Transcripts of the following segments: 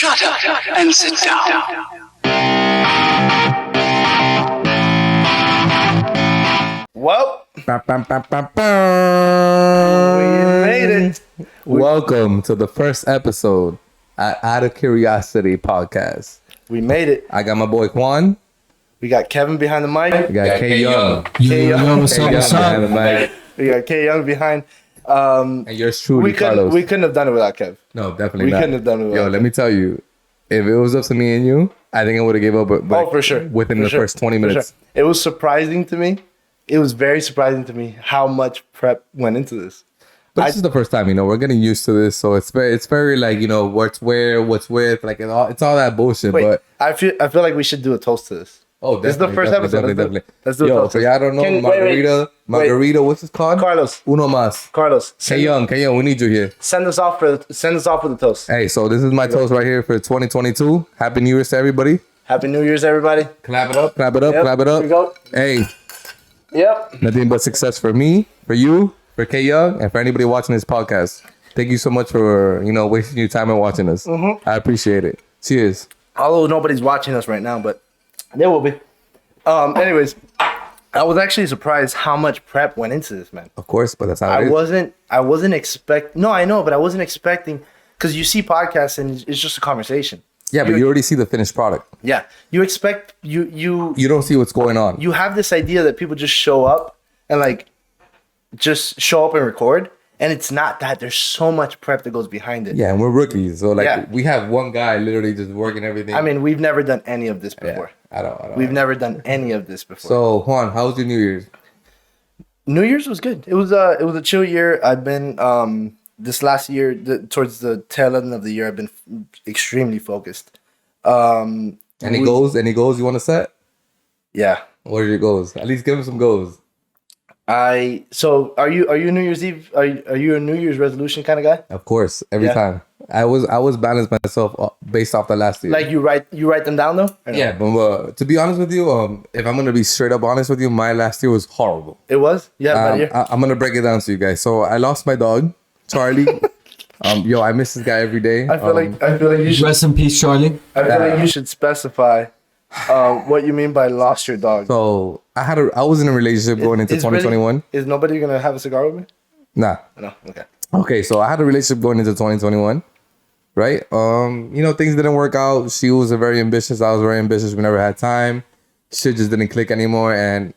Shut up and sit down. Well, we made it. Welcome to the first episode at Out of Curiosity podcast. We made it. I got my boy Juan. We got Kevin behind the mic. We got K Young. K Young. What's up? behind the mic. We got K Young behind. And yours truly, We Carlos. couldn't have done it without Kev. No, definitely we not. couldn't have done it without Yo, let me tell you, if it was up to me and you, I think I would have gave up. But for sure. Within For the sure. first 20 For minutes. sure. It was surprising to me. It was very surprising to me how much prep went into this. But this is the first time, we're getting used to this, so it's very like, what's where, what's with, like it's all that bullshit. Wait, but I feel like we should do a toast to this. oh, This is the first episode. Definitely. Let's do a Yo, toast. so y'all don't know, margarita, what's it called? Carlos, Uno más. K Young, we need you here. send us off with a toast. Hey, so this is my toast right here for 2022. Happy New Year's to everybody. Happy New Year's, everybody. Clap it up, clap it up, Yep, clap it here up. we go. Hey, Yep. nothing but success for me, for you, for K Young, and for anybody watching this podcast. Thank you so much for, wasting your time and watching us. Mm-hmm. I appreciate it. Cheers. Although nobody's watching us right now, but there will be. Anyways, I was actually surprised how much prep went into this, man. Of course, but that's how it I is. wasn't expecting. No, I know, but I wasn't expecting because you see podcasts and it's just a conversation. Yeah, but you already see the finished product. Yeah, you expect you You don't see what's going on. you have this idea that people just show up and just show up and record, and it's not that. There's so much prep that goes behind it. Yeah, and we're rookies, so Yeah. we have one guy literally just working everything. I mean, we've never done any of this yeah, before. I don't. We've never done any of this before. So Juan, how was your New Year's? New Year's was good. It was a chill year. I've been this last year towards the tail end of the year. I've been extremely focused. Any goals? Any goals you want to set? Yeah. What are your goals? At least give him some goals. So are you a New Year's Eve? Are you a New Year's resolution kind of guy? Of course, every Yeah. time. I was balanced myself based off the last year. Like you write them down though? Or no? Yeah, but to be honest with you, if I'm gonna be straight up honest with you, my last year was horrible. It was? Yeah, about a year. I'm gonna break it down to you guys. So I lost my dog, Charlie. I miss this guy every day. I feel like you should. Rest in peace, Charlie. I feel like you should specify what you mean by lost your dog. So I was in a relationship going into Is really- 2021. Is nobody gonna have a cigar with me? Nah. No. Okay. Okay, so I had a relationship going into 2021, right? Things didn't work out. She was very ambitious. I was very ambitious. We never had time. Shit just didn't click anymore. And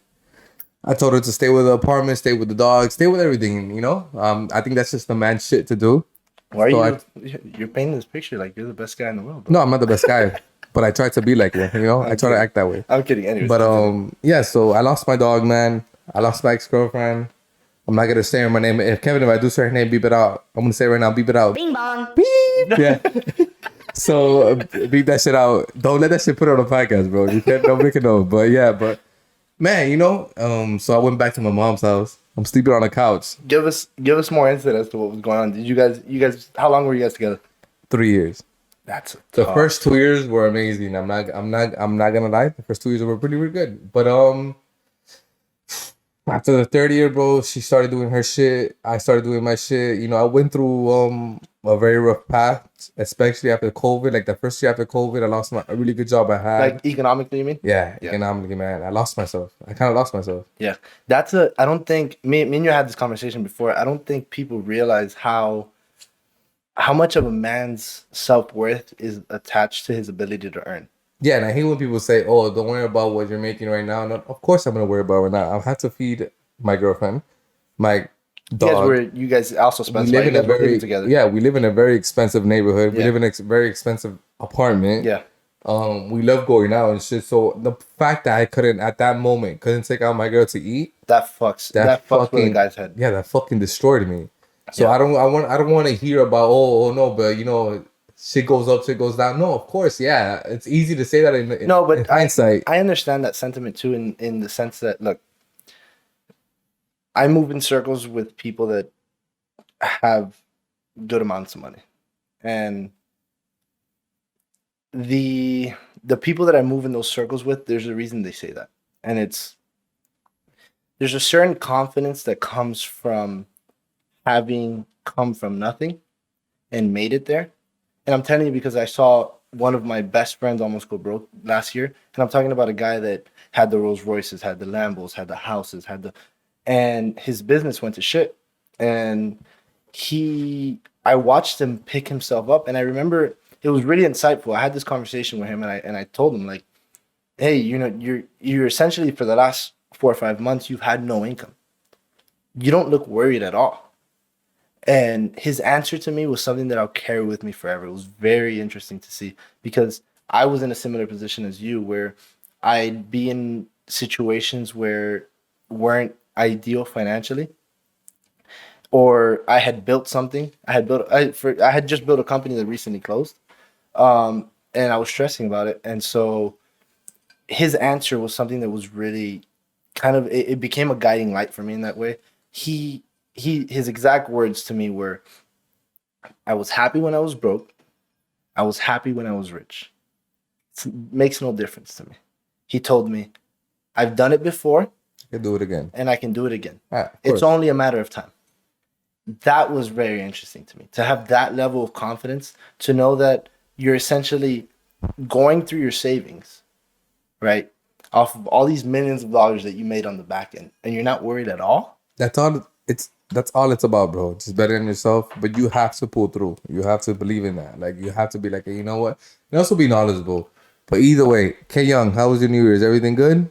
I told her to stay with the apartment, stay with the dog, stay with everything, I think that's just the man shit to do. Why are So you're painting this picture like you're the best guy in the world, bro. No, I'm not the best guy, but I try to be like one, I try to act that way. I'm kidding. Anyways. But yeah, so I lost my dog, man. I lost my ex-girlfriend. I'm not gonna say her name. If I do say her name, beep it out. I'm gonna say it right now, beep it out. Bing bong. Beep. Yeah. So beep that shit out. Don't let that shit put on the podcast, bro. You can't. Nobody can know. But yeah, man, so I went back to my mom's house. I'm sleeping on the couch. Give us more insight as to what was going on. Did you guys how long were you guys together? 3 years. That's The first 2 years were amazing. I'm not gonna lie. The first 2 years were pretty good. But after the third year, bro, she started doing her shit. I started doing my shit. I went through a very rough path, especially after COVID. Like the first year after COVID, I lost a really good job I had. like economically, you mean? Yeah, Yeah. economically, man. I lost myself. I kind of lost myself. Yeah. I don't think me and you had this conversation before. I don't think people realize how much of a man's self-worth is attached to his ability to earn. Yeah, and I hate when people say, "Oh, don't worry about what you're making right now." No, of course, I'm gonna worry about it right now. I have to feed my girlfriend, my dog. You guys also We specify live you in a guys were living very together. yeah. We live in a very expensive neighborhood. We Yeah. live in a very expensive apartment. Yeah. We love going out and shit. So the fact that I at that moment couldn't take out my girl to eat, That fucks with a guy's head. yeah, that fucking destroyed me. So Yeah. I don't want to hear about oh no, but shit goes up, shit goes down. No, of course, yeah, it's easy to say that in in hindsight. I understand that sentiment too in the sense that, look, I move in circles with people that have good amounts of money, and the people that I move in those circles with, there's a reason they say that, and there's a certain confidence that comes from having come from nothing and made it there, And I'm telling you because I saw one of my best friends almost go broke last year. And I'm talking about a guy that had the Rolls Royces, had the Lambos, had the houses, and his business went to shit. And I watched him pick himself up. And I remember it was really insightful. I had this conversation with him and I told him, like, hey, you're essentially for the last 4 or 5 months, you've had no income. You don't look worried at all. And his answer to me was something that I'll carry with me forever. It was very interesting to see because I was in a similar position as you where I'd be in situations where weren't ideal financially, or I had built something. I had just built a company that recently closed, and I was stressing about it. And so his answer was something that was really kind of it became a guiding light for me in that way. His exact words to me were, I was happy when I was broke. I was happy when I was rich. It makes no difference to me. He told me, I've done it before. I can do it again. And I can do it again. Ah, it's only a matter of time. That was very interesting to me. To have that level of confidence, to know that you're essentially going through your savings, right? Off of all these millions of dollars that you made on the back end. And you're not worried at all. That's all it's about, bro. Just betting yourself, but you have to pull through. You have to believe in that. Like, you have to be like, hey, you know what? And also be knowledgeable. But either way, K Young, how was your New Year's? Everything good?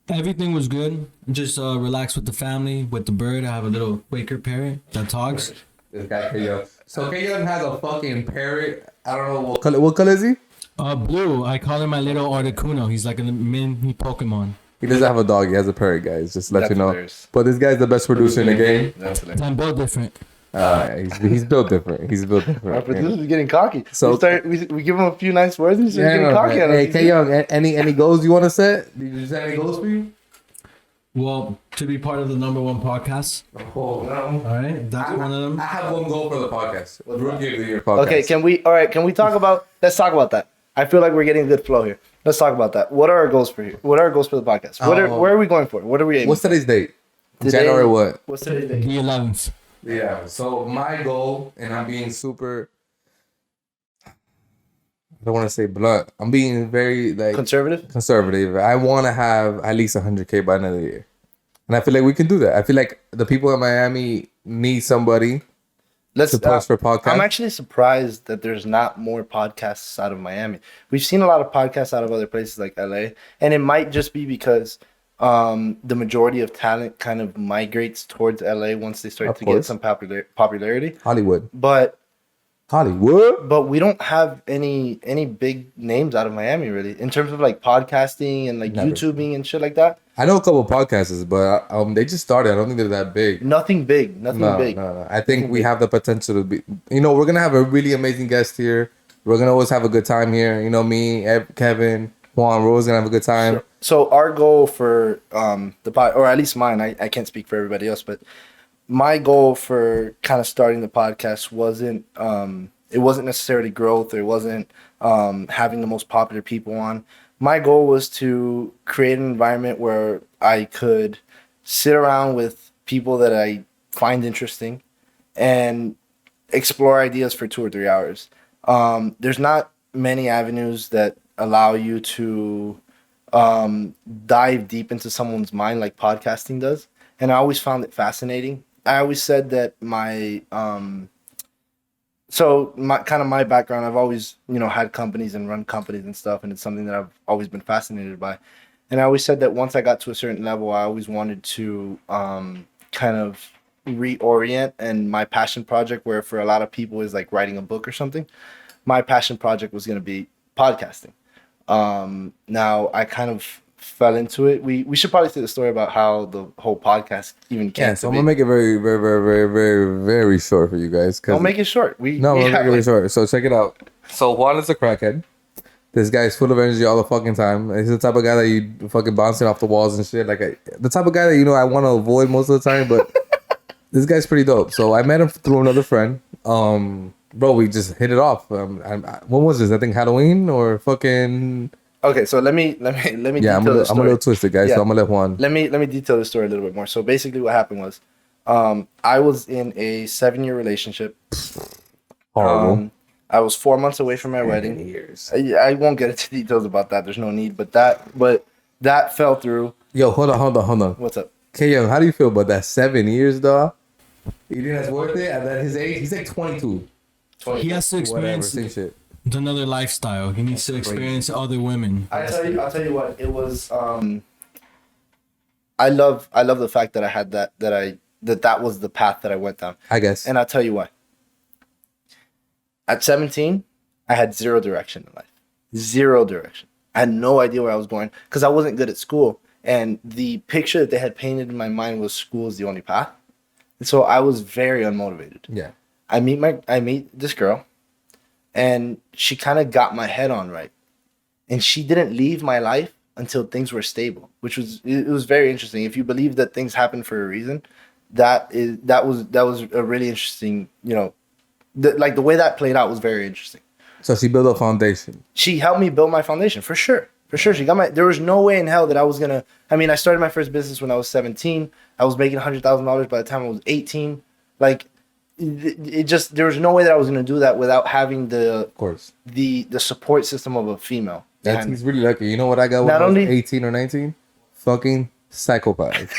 Everything was good. Just relaxed with the family, with the bird. I have a little Quaker parrot that talks. This guy K Young. So K Young has a fucking parrot. I don't know what color. What color is he? Blue. I call him my little Articuno. He's like a mini Pokemon. He doesn't have a dog. He has a parrot, guys. Just to let you know. Hilarious. But this guy's the best producer in the game. I'm built different. He's built different. He's built Our different. producer's getting cocky. So- we give him a few nice words and he's getting cocky. Man. On us. Hey, K Young, any goals you want to set? Did you set any goals for you? Well, to be part of the #1 podcast. Oh, no. All right, that's one of them. I have one goal for the podcast. Rookie of the Year podcast. Okay, can we talk about, let's talk about that. I feel like we're getting a good flow here. Let's talk about that. What are our goals for here? What are our goals for the podcast? Where are we going for? What are we aiming What's for? today's date? Today- January what? What's today's date? The 11th. Yeah. So my goal, and I'm being super, I don't want to say blunt. I'm being very conservative. I want to have at least 100K by the end of the year. And I feel like we can do that. I feel like the people in Miami need somebody to push for podcasts. I'm actually surprised that there's not more podcasts out of Miami. We've seen a lot of podcasts out of other places like LA, and it might just be because the majority of talent kind of migrates towards LA once they start to get some popularity. Hollywood. But Hollywood. we don't have any big names out of Miami really in terms of like podcasting and like YouTubing and shit like that. I know a couple of podcasters, but they just started. I don't think they're that big. Nothing big. No. I think we have the potential to be. You know, we're gonna have a really amazing guest here. We're gonna always have a good time here. You know, me, Kevin, Juan, we're always gonna have a good time. So our goal for the pod, or at least mine, I can't speak for everybody else, but my goal for kind of starting the podcast wasn't necessarily growth, or it wasn't having the most popular people on. My goal was to create an environment where I could sit around with people that I find interesting and explore ideas for 2 or 3 hours. There's not many avenues that allow you to dive deep into someone's mind like podcasting does. And I always found it fascinating. I always said that my background, I've always, had companies and run companies and stuff, and it's something that I've always been fascinated by. And I always said that once I got to a certain level, I always wanted to kind of reorient, and my passion project, where for a lot of people is like writing a book or something, my passion project was going to be podcasting. Now I kind of fell into it. We should probably say the story about how the whole podcast even came. Yeah, so I'm gonna make it very, very, very, very, very, very short for you guys. Don't make it short. We'll make it really short. So check it out. So Juan is a crackhead. This guy's full of energy all the fucking time. He's the type of guy that you fucking bouncing off the walls and shit. The type of guy that I want to avoid most of the time, but this guy's pretty dope. So I met him through another friend. Bro, we just hit it off. When was this? I think Halloween or fucking. Okay, so let me. Yeah, I'm a little twisted, guys. Yeah. So I'm gonna let Juan. Let me detail the story a little bit more. So basically, what happened was, I was in a 7-year relationship. Horrible. I was 4 months away from my wedding. Years. I won't get into details about that. There's no need. But that fell through. Yo, hold on. What's up? K Young, how do you feel about that 7 years, dog? You think that's worth it at his age? He's like 22. He has to Whatever, experience same shit. another lifestyle. He needs to experience other women. I'll tell you what. It was. I love the fact that I had that was the path that I went down. I guess. And I'll tell you why. At 17, I had zero direction in life. Zero direction. I had no idea where I was going because I wasn't good at school. And the picture that they had painted in my mind was school is the only path. And so I was very unmotivated. Yeah. I meet this girl, and she kind of got my head on right. And she didn't leave my life until things were stable, which was very interesting. If you believe that things happen for a reason, that was a really interesting, the way that played out was very interesting. So she built a foundation. She helped me build my foundation for sure. For sure. There was no way in hell that I was gonna, I started my first business when I was 17. I was making $100,000 by the time I was 18. Like there was no way that I was gonna do that without having Of course. the support system of a female. He's really lucky. You know what I got when I was 18 or 19? Fucking psychopath.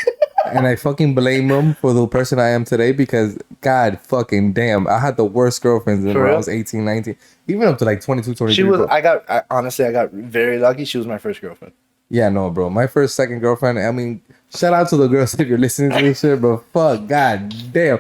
And I fucking blame him for the person I am today because God fucking damn, I had the worst girlfriends when I was 18, 19. Even up to like 22, 23. Honestly, I got very lucky. She was my first girlfriend. Yeah, no, bro. My second girlfriend, shout out to the girls if you're listening to this shit, bro. Fuck, God damn.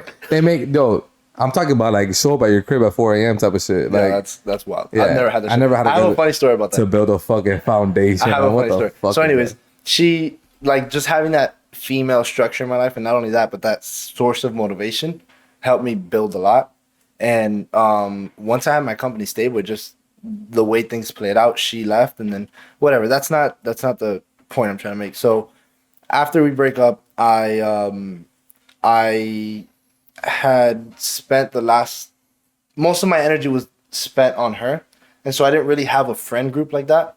I'm talking about like show up at your crib at 4 a.m. type of shit. Like, yeah, that's wild. Yeah, I've never had that. I have a funny story about that. To build a fucking foundation. I have a funny story. So anyways, she, like, just having that female structure in my life, and not only that, but that source of motivation helped me build a lot. And once I had my company stable, just the way things played out, she left, and then whatever. That's not the point I'm trying to make. So after we break up, I had spent most of my energy was spent on her, and so I didn't really have a friend group like that.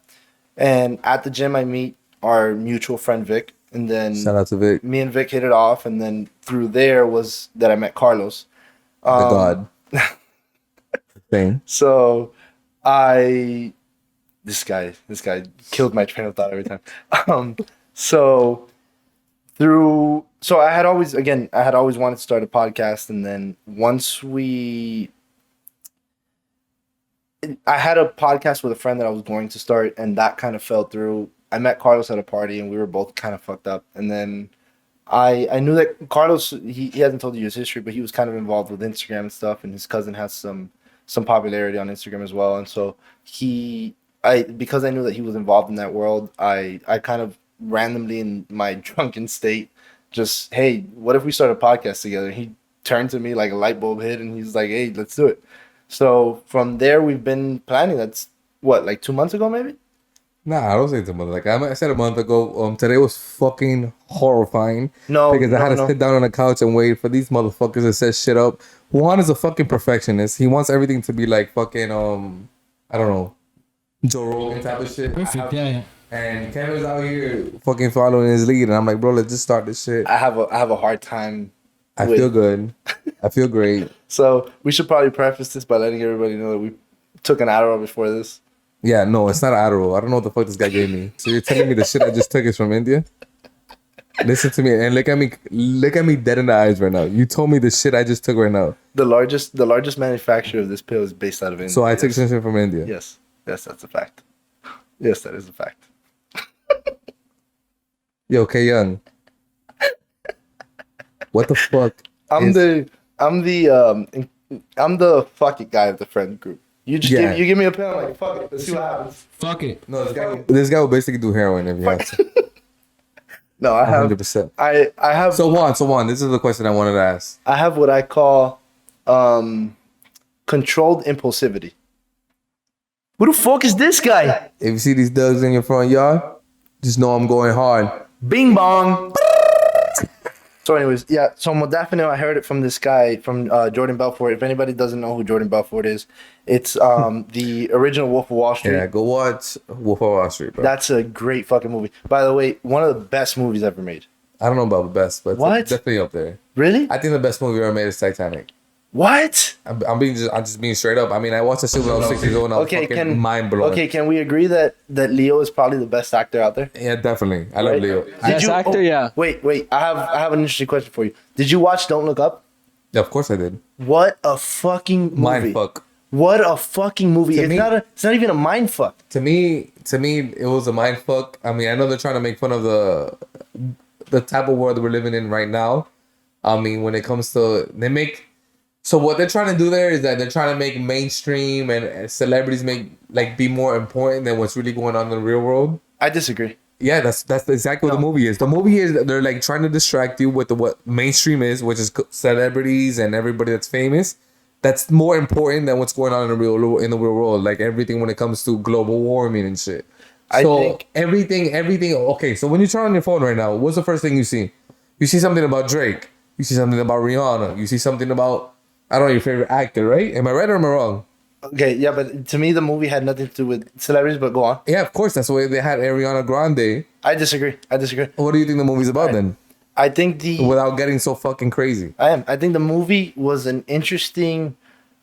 And at the gym, I meet our mutual friend Vic, and then shout out to Vic. Me and Vic hit it off, and then through there was that I met Carlos, the God. Thing. So this guy killed my train of thought every time. So I had always wanted to start a podcast, and then once I had a podcast with a friend that I was going to start, and that kind of fell through. I met Carlos at a party, and we were both kind of fucked up. And then I knew that Carlos, he hasn't told you his history, but he was kind of involved with Instagram and stuff, and his cousin has some popularity on Instagram as well. And so because I knew that he was involved in that world, I kind of randomly in my drunken state just, hey, what if we start a podcast together? He turned to me like a light bulb hit, and he's like, hey, let's do it. So from there, we've been planning. That's what, like 2 months ago, maybe? Nah, I don't say 2 months. Like I said a month ago. Today was fucking horrifying. No, because I had to sit down on the couch and wait for these motherfuckers to set shit up. Juan is a fucking perfectionist. He wants everything to be like fucking I don't know, Joe Rogan type of shit. Perfect, yeah. And Kevin's out here fucking following his lead, and I'm like, bro, let's just start this shit. I have a hard time. I feel good. I feel great. So we should probably preface this by letting everybody know that we took an Adderall before this. Yeah, no, it's not Adderall. I don't know what the fuck this guy gave me. So you're telling me the shit I just took is from India? Listen to me and look at me dead in the eyes right now. You told me the shit I just took right now. The largest manufacturer of this pill is based out of India. So I took something from India. Yes, that's a fact. Yes, that is a fact. Yo, K Young. What the fuck? I'm the fuck it guy of the friend group. You just give me a pill, I'm like, fuck it, let's see what happens. Fuck it. No, this guy will basically do heroin if you have to. No, I have 100%. I have. So Juan, this is the question I wanted to ask. I have what I call controlled impulsivity. Who the fuck is this guy? If you see these thugs in your front yard, just know I'm going hard. Bing bong. So anyways, yeah, so modafinil, I heard it from this guy, from Jordan Belfort. If anybody doesn't know who Jordan Belfort is, it's the original Wolf of Wall Street. Yeah, go watch Wolf of Wall Street, bro. That's a great fucking movie. By the way, one of the best movies ever made. I don't know about the best, but What? it's definitely up there. Really? I think the best movie ever made is Titanic. What? I'm just being straight up. I mean, I watched the shit when I was 6 years old and I was fucking mind blown. Okay, can we agree that Leo is probably the best actor out there? Yeah, definitely. I love Right? Leo. Best actor, yeah. Wait. I have an interesting question for you. Did you watch Don't Look Up? Yeah, of course I did. What a fucking movie. Mind fuck. What a fucking movie. To It's me- not even a mind fuck. To me, it was a mind fuck. I mean, I know they're trying to make fun of the type of world we're living in right now. I mean, when it comes to so what they're trying to do there is that they're trying to make mainstream and celebrities be more important than what's really going on in the real world. I disagree. Yeah, that's exactly what the movie is. The movie is that they're like trying to distract you with what mainstream is, which is celebrities and everybody that's famous. That's more important than what's going on in the real world. Like everything when it comes to global warming and shit. I So think- everything. Okay, so when you turn on your phone right now, what's the first thing you see? You see something about Drake. You see something about Rihanna. You see something about, I don't know, your favorite actor, right? Am I right or am I wrong? Okay, yeah, but to me the movie had nothing to do with celebrities, but go on. Yeah, of course. That's why they had Ariana Grande. I disagree. What do you think the movie's about then? I think Without getting so fucking crazy. I think the movie was an interesting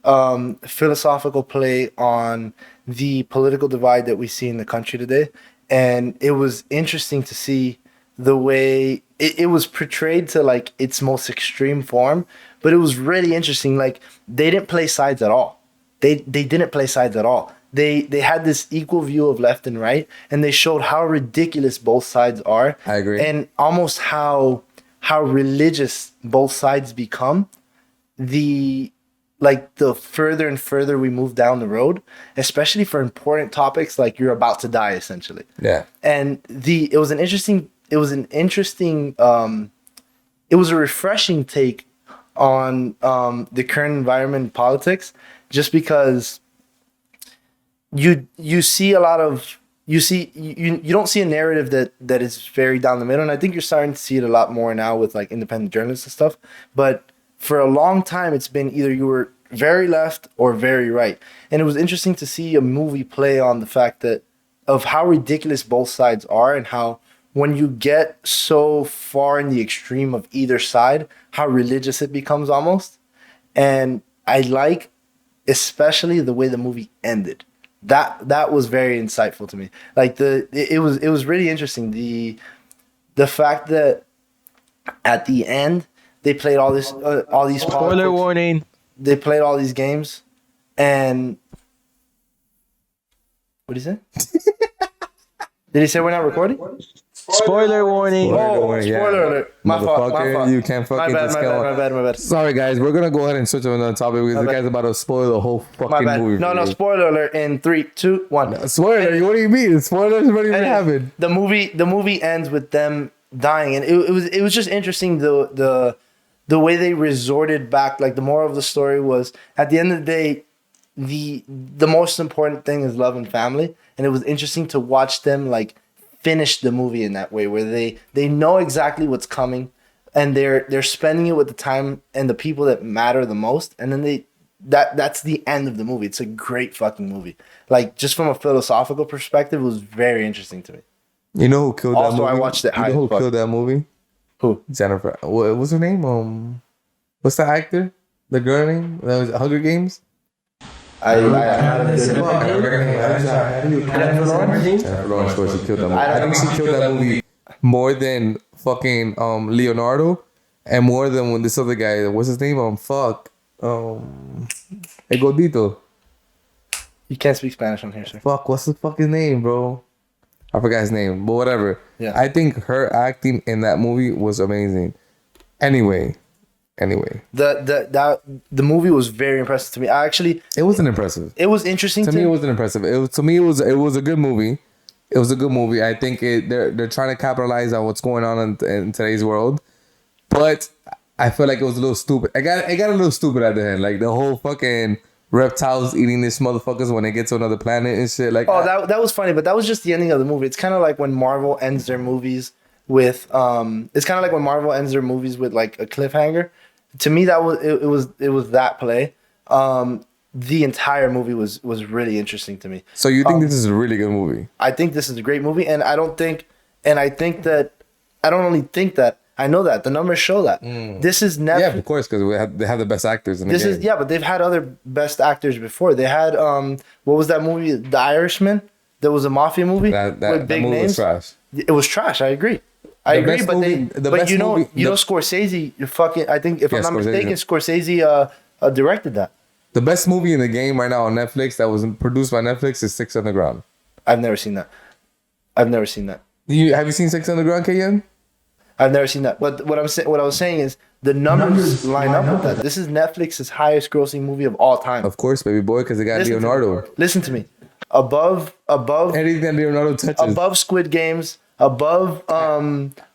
philosophical play on the political divide that we see in the country today. And it was interesting to see the way it was portrayed to like its most extreme form, but it was really interesting. Like they didn't play sides at all. They didn't play sides at all. They had this equal view of left and right, and they showed how ridiculous both sides are. I agree. And almost how religious both sides become. The further and further we move down the road, especially for important topics like you're about to die, essentially. Yeah. And it was a refreshing take on the current environment in politics, just because you don't see a narrative that is very down the middle, and I think you're starting to see it a lot more now with like independent journalists and stuff. But for a long time, it's been either you were very left or very right, and it was interesting to see a movie play on the fact of how ridiculous both sides are, and how when you get so far in the extreme of either side, how religious it becomes almost. And I like especially the way the movie ended. That was very insightful to me. Like it was really interesting. The fact that at the end they played all these Spoiler politics. warning. They played all these games, and what did he say? Did he say we're not recording? Spoiler warning. Spoiler alert. My fault. Motherfucker, you can't fucking just go. My bad. Sorry, guys. We're going to go ahead and switch to another topic because the bad. guy's about to spoil the whole My fucking bad. movie. No, for you. spoiler alert in 3, 2, 1. Spoiler? What do you mean? Spoilers already happened. The movie ends with them dying, and it was just interesting the way they resorted back. Like the moral of the story was, at the end of the day, the most important thing is love and family, and it was interesting to watch them like finish the movie in that way, where they know exactly what's coming, and they're spending it with the time and the people that matter the most, and then that's the end of the movie. It's a great fucking movie. Like just from a philosophical perspective, it was very interesting to me. You know who killed that Also, movie? I watched it You high know who as fuck. killed that movie? Who? Jennifer. What was her name? What's the actor? The girl name? That was Hunger Games? Jennifer Lawrence, of course, she killed that movie. I think she killed that movie more than fucking Leonardo, and more than when this other guy, what's his name? El Gordito. You can't speak Spanish on here, sir. Fuck, what's the fucking name, bro? I forgot his name, but whatever. Yeah. I think her acting in that movie was amazing. Anyway. The movie was very impressive to me. It wasn't impressive. It was interesting To me, it wasn't impressive. It was a good movie. It was a good movie. I think they're trying to capitalize on what's going on in today's world, but I feel like it was a little stupid. It got a little stupid at the end. Like the whole fucking reptiles eating these motherfuckers when they get to another planet and shit. Like that was funny, but that was just the ending of the movie. It's kind of like when Marvel ends their movies with it's kind of like when Marvel ends their movies with like a cliffhanger. To me, that was it was that play. The entire movie was really interesting to me. So you think this is a really good movie? I think this is a great movie, and I don't only think that I know that. The numbers show that. This is Netflix. Yeah, of course, because they have the best actors in the This game. is but they've had other best actors before. They had what was that movie? The Irishman. There was a mafia movie That with big movie names. was trash. It was trash. I agree. I agree, best but movie- they. the But best you know, movie- Scorsese. Fucking. I think if Yeah, I'm not Scorsese. mistaken, Scorsese directed that. The best movie in the game right now on Netflix that was produced by Netflix is Six Underground. I've never seen that. I've never seen that. Have you seen Six Underground, KN? I've never seen that. But what I was saying is the numbers line up with that. This is Netflix's highest grossing movie of all time. Of course, baby boy, because they got Leonardo. Listen to me. Above Anything that Leonardo touches. above Squid Games, above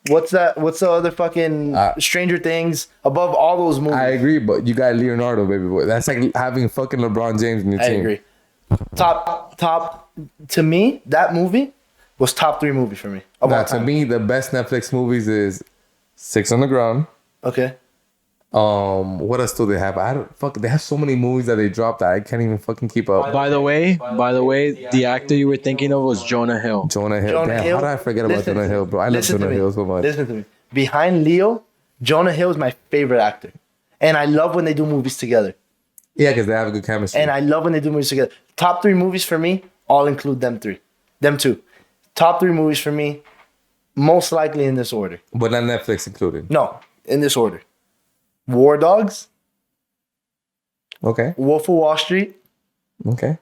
what's that? What's the other fucking Stranger Things? Above all those movies. I agree, but you got Leonardo, baby boy. That's like having fucking LeBron James in your I team. agree. Top to me, that movie was top 3 movie for me. Of all Now, to time. me, the best Netflix movies is Six Underground. Okay. What else do they have? They have so many movies that they dropped that I can't even fucking keep up. By the way, the actor you were thinking of was Jonah Hill. Jonah Hill. Jonah Damn, Hill. how did I forget about Listen Jonah to Hill, me. bro? I love Listen to Jonah me. Hill so much. Listen to me. Behind Leo, Jonah Hill is my favorite actor. And I love when they do movies together. Yeah, because they have a good chemistry. And I love when they do movies together. Top 3 movies for me, all include them 3. Them 2. Top 3 movies for me, most likely in this order. But not Netflix included. No, in this order. War Dogs, Okay. Wolf of Wall Street, Okay.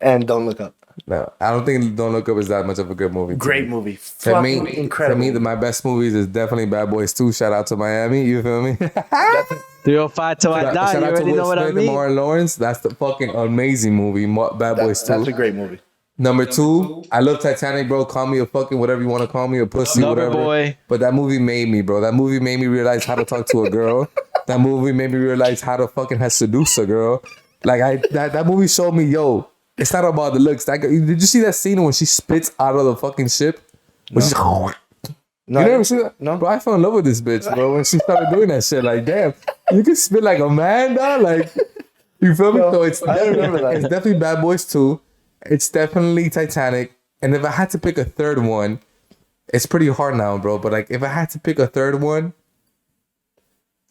and Don't Look Up. No, I don't think Don't Look Up is that much of a good movie. Great movie. For me, Fucking incredible. For me, my best movies is definitely Bad Boys 2. Shout out to Miami. You feel me? 305 till I die. Shout You out to already know Will what I Smith and mean. Martin Lawrence. That's the fucking amazing movie. Bad Boys 2. That's a great movie. Number 2, I love Titanic, bro. Call me a fucking whatever you want to call me, a pussy, Lover whatever. boy. But that movie made me, bro. That movie made me realize how to talk to a girl. That movie made me realize how to fucking seduce a girl. Like that movie showed me, yo, it's not about the looks. Did you see that scene when she spits out of the fucking ship? When she's No, you never see that? No. Bro, I fell in love with this bitch, bro, when she started doing that shit. Like, damn, you can spit like a man, dog. Like, you feel me? No, So it's I remember that. it's definitely Bad Boys 2. It's definitely Titanic. And if I had to pick a third one, it's pretty hard now, bro. But like, if I had to pick a third one,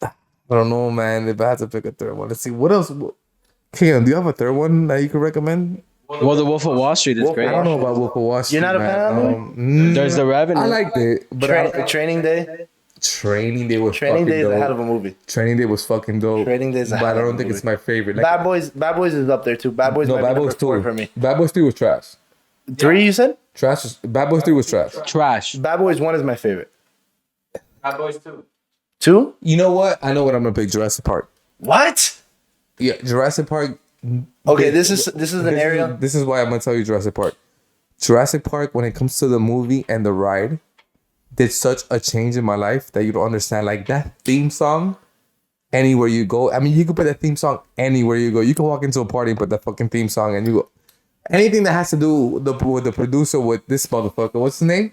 I don't know, man. If I had to pick a third one, let's see what else. Kim, do you have a third one that you could recommend? Well, The Wolf of Wall Street is Wolf of great. I don't know about Wolf of Wall Street. You're not a fan of that movie? There's The Revenant. I liked it, but Training Day. Training Day was Training fucking Day is dope. a hell of a movie. Training Day was fucking dope. Training Day is a but hell I of a don't think movie. it's my favorite. Like, Bad Boys is up there too. Bad Boys no, might be Bad number Boys 4 2 for me. Bad Boys 3 was trash. 3 you said? Bad Boys 3 was trash. Trash. Bad Boys 1 is my favorite. Bad Boys 2. 2? You know what? I know what I'm gonna pick. Jurassic Park. What? Yeah, Jurassic Park. Okay, this is an area. This is why I'm gonna tell you Jurassic Park. Jurassic Park, when it comes to the movie and the ride, did such a change in my life that you don't understand. Like that theme song, anywhere you go. I mean, you can put that theme song anywhere you go. You can walk into a party and put that fucking theme song, and you go. Anything that has to do with the producer, with this motherfucker. What's his name?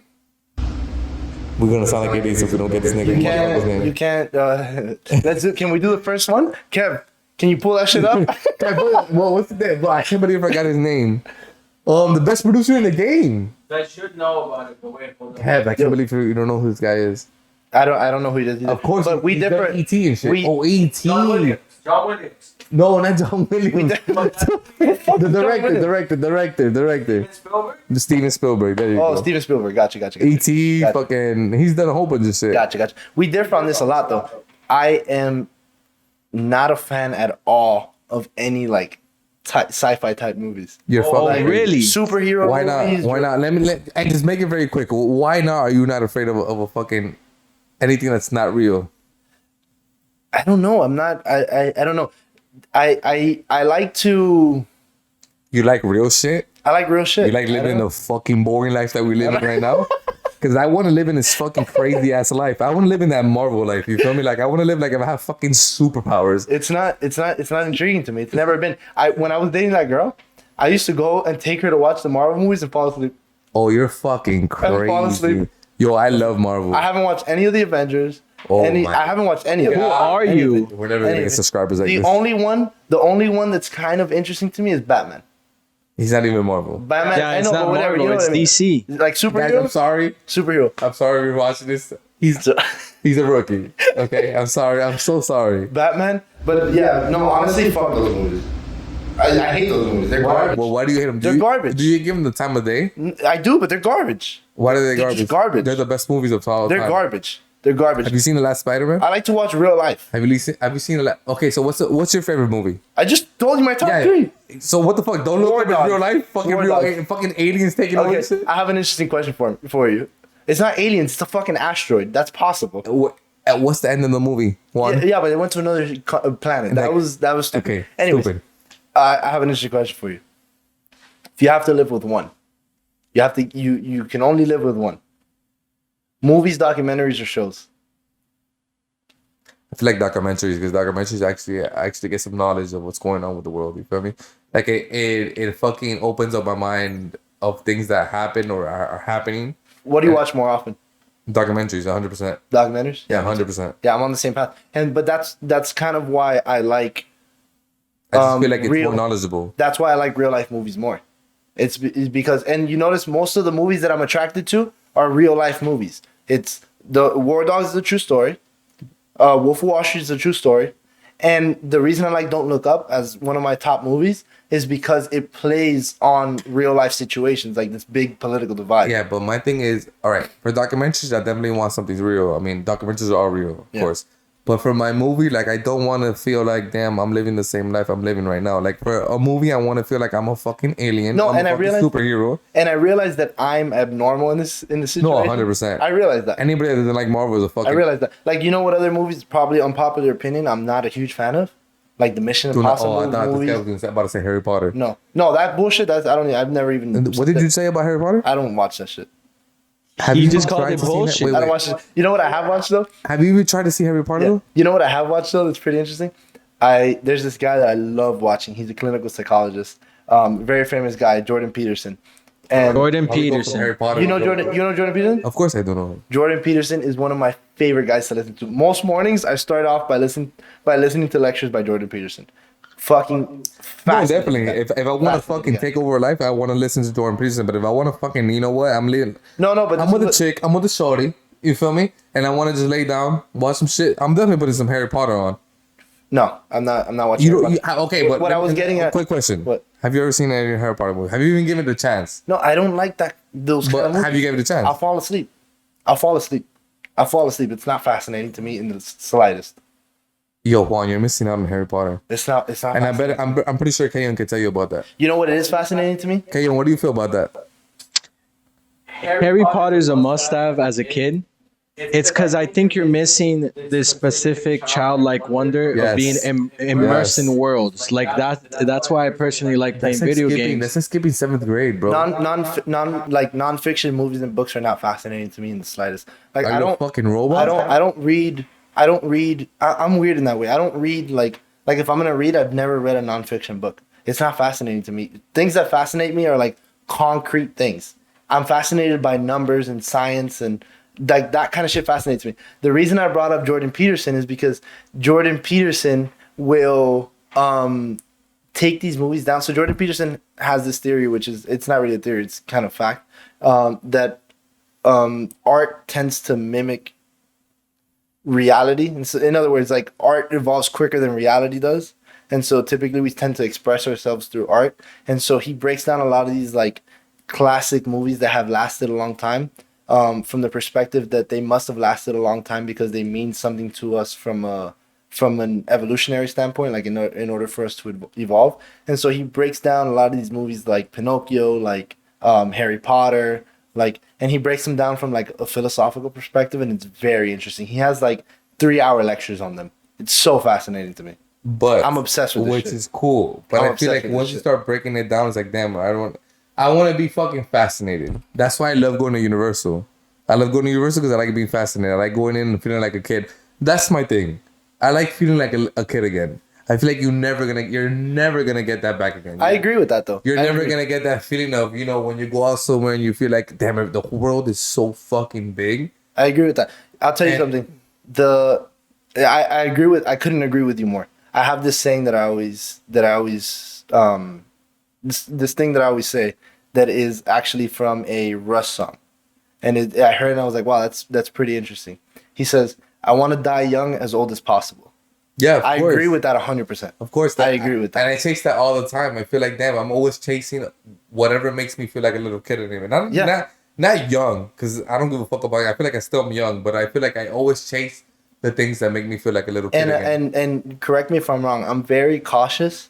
We're gonna sound like idiots if we don't get this nigga. His name. You can't. Let's do. Can we do the first one? Kev, can you pull that shit up? Well, what's the name? Well, I can't believe I forgot his name. The best producer in the game. I should know about it, but wait, hold on. Kev, I can't believe you don't know who this guy is. I don't know who he is. Either. Of course, but we he's done differ. ET and shit. we- E.T. John Williams. John Williams. No, not John Williams. The Williams. director. Spielberg. The Steven Spielberg. There you Oh, go. Steven Spielberg. Gotcha. E.T. Gotcha. fucking. He's done a whole bunch of shit. Gotcha. We differ on this a lot, though. I am not a fan at all of any like sci-fi type movies. You're fucking. Like, really? Superhero Why not? movies. Why not? And just make it very quick. Why not? Are you not afraid of a fucking anything that's not real? I don't know. I'm not. I don't know. I like to. You like real shit? I like real shit. You like living in the fucking boring life that we live in right now? Because I want to live in this fucking crazy ass life. I want to live in that Marvel life. You feel me? Like I want to live like if I have fucking superpowers. It's not intriguing to me. It's never been. When I was dating that girl, I used to go and take her to watch the Marvel movies and fall asleep. Oh, you're fucking fall crazy. asleep. Yo, I love Marvel. I haven't watched any of the Avengers. Oh I my haven't watched any of them. Who are you? We're never gonna Anyway, get subscribers like the this. only one that's kind of interesting to me is Batman. He's not even Marvel. Batman. Yeah, I it's know, not but whatever. Marvel. You know It's what I mean? DC. Like Guys, I'm superhero. sorry. Superhero. I'm sorry we're watching this. He's So, He's a rookie. Okay, I'm sorry. I'm so sorry. Batman. But yeah, no, honestly, fuck those movies. I hate those movies. They're garbage. Well, why do you hate them? They're garbage. Do you give them the time of day? I do, but they're garbage. Why are they They're garbage? just garbage. They're the best movies of all They're time. garbage. They're garbage. Have you seen the last Spider-Man? I like to watch real life. Have you seen the last? Okay, so what's your favorite movie? I just told you my top three. So what the fuck? Don't look War up in Dogs. real life. Fucking War real, Dogs. fucking aliens taking over Okay, shit. I have an interesting question for you. It's not aliens. It's a fucking asteroid. That's possible. What's the end of the movie? One. Yeah, but they went to another planet. That was stupid. Okay. Anyways, Stupid. I have an interesting question for you. If you have to live with one, you can only live with one. Movies, documentaries, or shows. I feel like documentaries because documentaries actually get some knowledge of what's going on with the world. You feel me? Like it fucking opens up my mind of things that happen or are happening. What do you watch more often? Documentaries, 100%. Documentaries. Yeah, 100%. Yeah, I'm on the same path. But that's kind of why I like. I just feel like it's real- more knowledgeable. That's why I like real life movies more. It's because, and you notice most of the movies that I'm attracted to are real life movies. It's the War Dogs is a true story. Wolf of Wall Street is a true story. And the reason I like Don't Look Up as one of my top movies is because it plays on real life situations, like this big political divide. Yeah, but my thing is, all right, for documentaries, I definitely want something real. I mean, documentaries are real, of course. But for my movie, like, I don't want to feel like, damn, I'm living the same life I'm living right now. Like, for a movie, I want to feel like I'm a fucking alien. No, I'm and a I fucking realize superhero. And I realize that I'm abnormal in this situation. No, 100%. I realize that. Anybody that doesn't like Marvel is a fucking... I realize that. Like, you know what other movies, probably unpopular opinion, I'm not a huge fan of? Like the Mission Impossible I thought this movies. guy was about to say Harry Potter. No, that bullshit. I've never even. What did you say about Harry Potter? I don't watch that shit. Have You even just called tried it to see that? bullshit. Wait, I don't wait. watch it. You know what I have watched though? Have you even tried to see Harry Potter? Yeah. though? You know what I have watched though? That's pretty interesting. There's this guy that I love watching. He's a clinical psychologist. Very famous guy, Jordan Peterson. And Jordan I'll go for Peterson. Harry Potter. you know Jordan Peterson? Of course I do know him. Jordan Peterson is one of my favorite guys to listen to. Most mornings I start off by listening to lectures by Jordan Peterson. Fucking No, fascinating definitely. guy. If I want to Fascinating fucking guy. take over life, I want to listen to Jordan Peterson. But if I want to fucking, you know what? I'm living. No, but I'm with a chick. I'm with a shorty. You feel me? And I want to just lay down, watch some shit. I'm definitely putting some Harry Potter on. No, I'm not watching. You Harry don't. Potter. Okay, but What I was getting at. Quick question. What? Have you ever seen any Harry Potter movie? Have you even given it a chance? No, I don't like those kind But of movies. have you given it a chance? I'll fall asleep. It's not fascinating to me in the slightest. Yo, Juan, you're missing out on Harry Potter. It's not. And I bet I'm pretty sure Kayon can tell you about that. You know what it is fascinating to me? Kayon, what do you feel about that? Harry Potter's a must-have as a kid. It's because I think you're missing this specific childlike wonder Yes. of being immersed Yes. in worlds like that. That's why I personally like playing video games. That's like skipping 7th grade, bro. Non-fiction movies and books are not fascinating to me in the slightest. Like Are I you a don't fucking robot? I don't read. I'm weird in that way. I don't read like if I'm gonna read, I've never read a non-fiction book. It's not fascinating to me. Things that fascinate me are like concrete things. I'm fascinated by numbers and science and like that kind of shit fascinates me. The reason I brought up Jordan Peterson is because Jordan Peterson will take these movies down. So Jordan Peterson has this theory, which is it's not really a theory, it's kind of fact, that art tends to mimic reality. And so, in other words, like art evolves quicker than reality does. And so typically we tend to express ourselves through art. And so he breaks down a lot of these like classic movies that have lasted a long time from the perspective that they must have lasted a long time because they mean something to us from an evolutionary standpoint, like in order for us to evolve. And so he breaks down a lot of these movies like Pinocchio, like Harry Potter, and he breaks them down from like a philosophical perspective, and it's very interesting. He has like 3-hour lectures on them. It's so fascinating to me. But I'm obsessed with this which shit. is cool. But I'm I feel like obsessed with once this you shit. start breaking it down, it's like, damn, I want to be fucking fascinated. That's why I love going to Universal. I love going to Universal because I like being fascinated. I like going in and feeling like a kid. That's my thing. I like feeling like a kid again. I feel like you're never gonna get that back again. I agree with that though. You're I never agree. gonna get that feeling of, you know, when you go out somewhere and you feel like, damn, the world is so fucking big. I agree with that. I'll tell you something. I couldn't agree with you more. I have this saying that I always this thing that I always say that is actually from a Russ song. And I heard it and I was like, wow, that's pretty interesting. He says, I want to die young, as old as possible. Yeah, of I course. agree with that 100%. Of course, I agree with that. And I chase that all the time. I feel like, damn, I'm always chasing whatever makes me feel like a little kid anyway. Not young, because I don't give a fuck about it. I feel like I still am young, but I feel like I always chase the things that make me feel like a little kid again. And correct me if I'm wrong. I'm very cautious.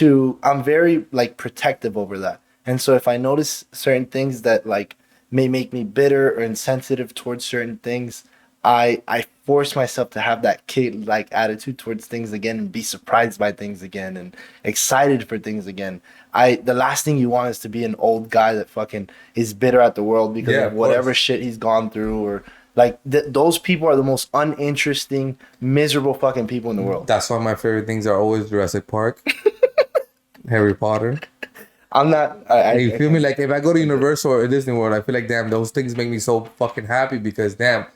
I'm very like protective over that. And so if I notice certain things that like may make me bitter or insensitive towards certain things, I force myself to have that kid like attitude towards things again and be surprised by things again and excited for things again. The last thing you want is to be an old guy that fucking is bitter at the world because of whatever shit he's gone through, or like those people are the most uninteresting, miserable fucking people in the world. That's why my favorite things are always Jurassic Park, Harry Potter. I'm not. You feel me? Like if I go to Universal or Disney World, I feel like damn, those things make me so fucking happy because damn,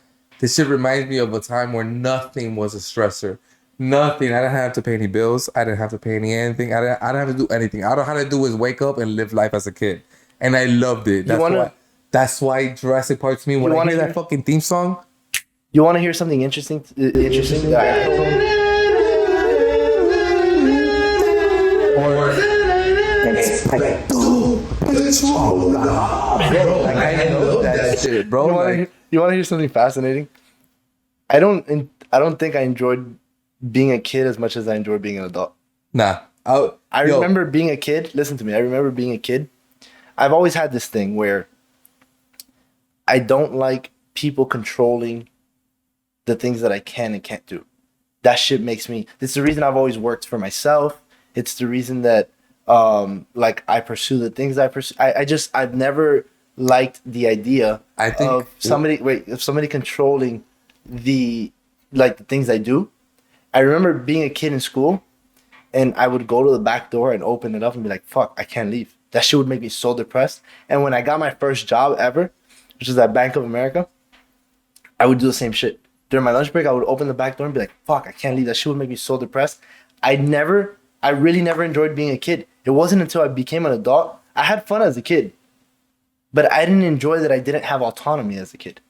this shit reminds me of a time where nothing was a stressor. Nothing. I didn't have to pay any bills. I didn't have to pay anything. I didn't have to do anything. All I had to do was wake up and live life as a kid, and I loved it. That's why Jurassic Park to me. When I hear that fucking theme song, you want to hear something interesting? I love that shit, bro. You want to hear something fascinating? I don't think I enjoyed being a kid as much as I enjoyed being an adult. Nah. I remember being a kid. Listen to me. I remember being a kid. I've always had this thing where I don't like people controlling the things that I can and can't do. That shit makes me. It's the reason I've always worked for myself. It's the reason that like I pursue the things I pursue. I've never liked the idea of somebody controlling the things I do. I remember being a kid in school and I would go to the back door and open it up and be like, fuck, I can't leave. That shit would make me so depressed. And when I got my first job ever, which is at Bank of America, I would do the same shit. During my lunch break, I would open the back door and be like, fuck, I can't leave. That shit would make me so depressed. I really never enjoyed being a kid. It wasn't until I became an adult. I had fun as a kid, but I didn't enjoy that I didn't have autonomy as a kid.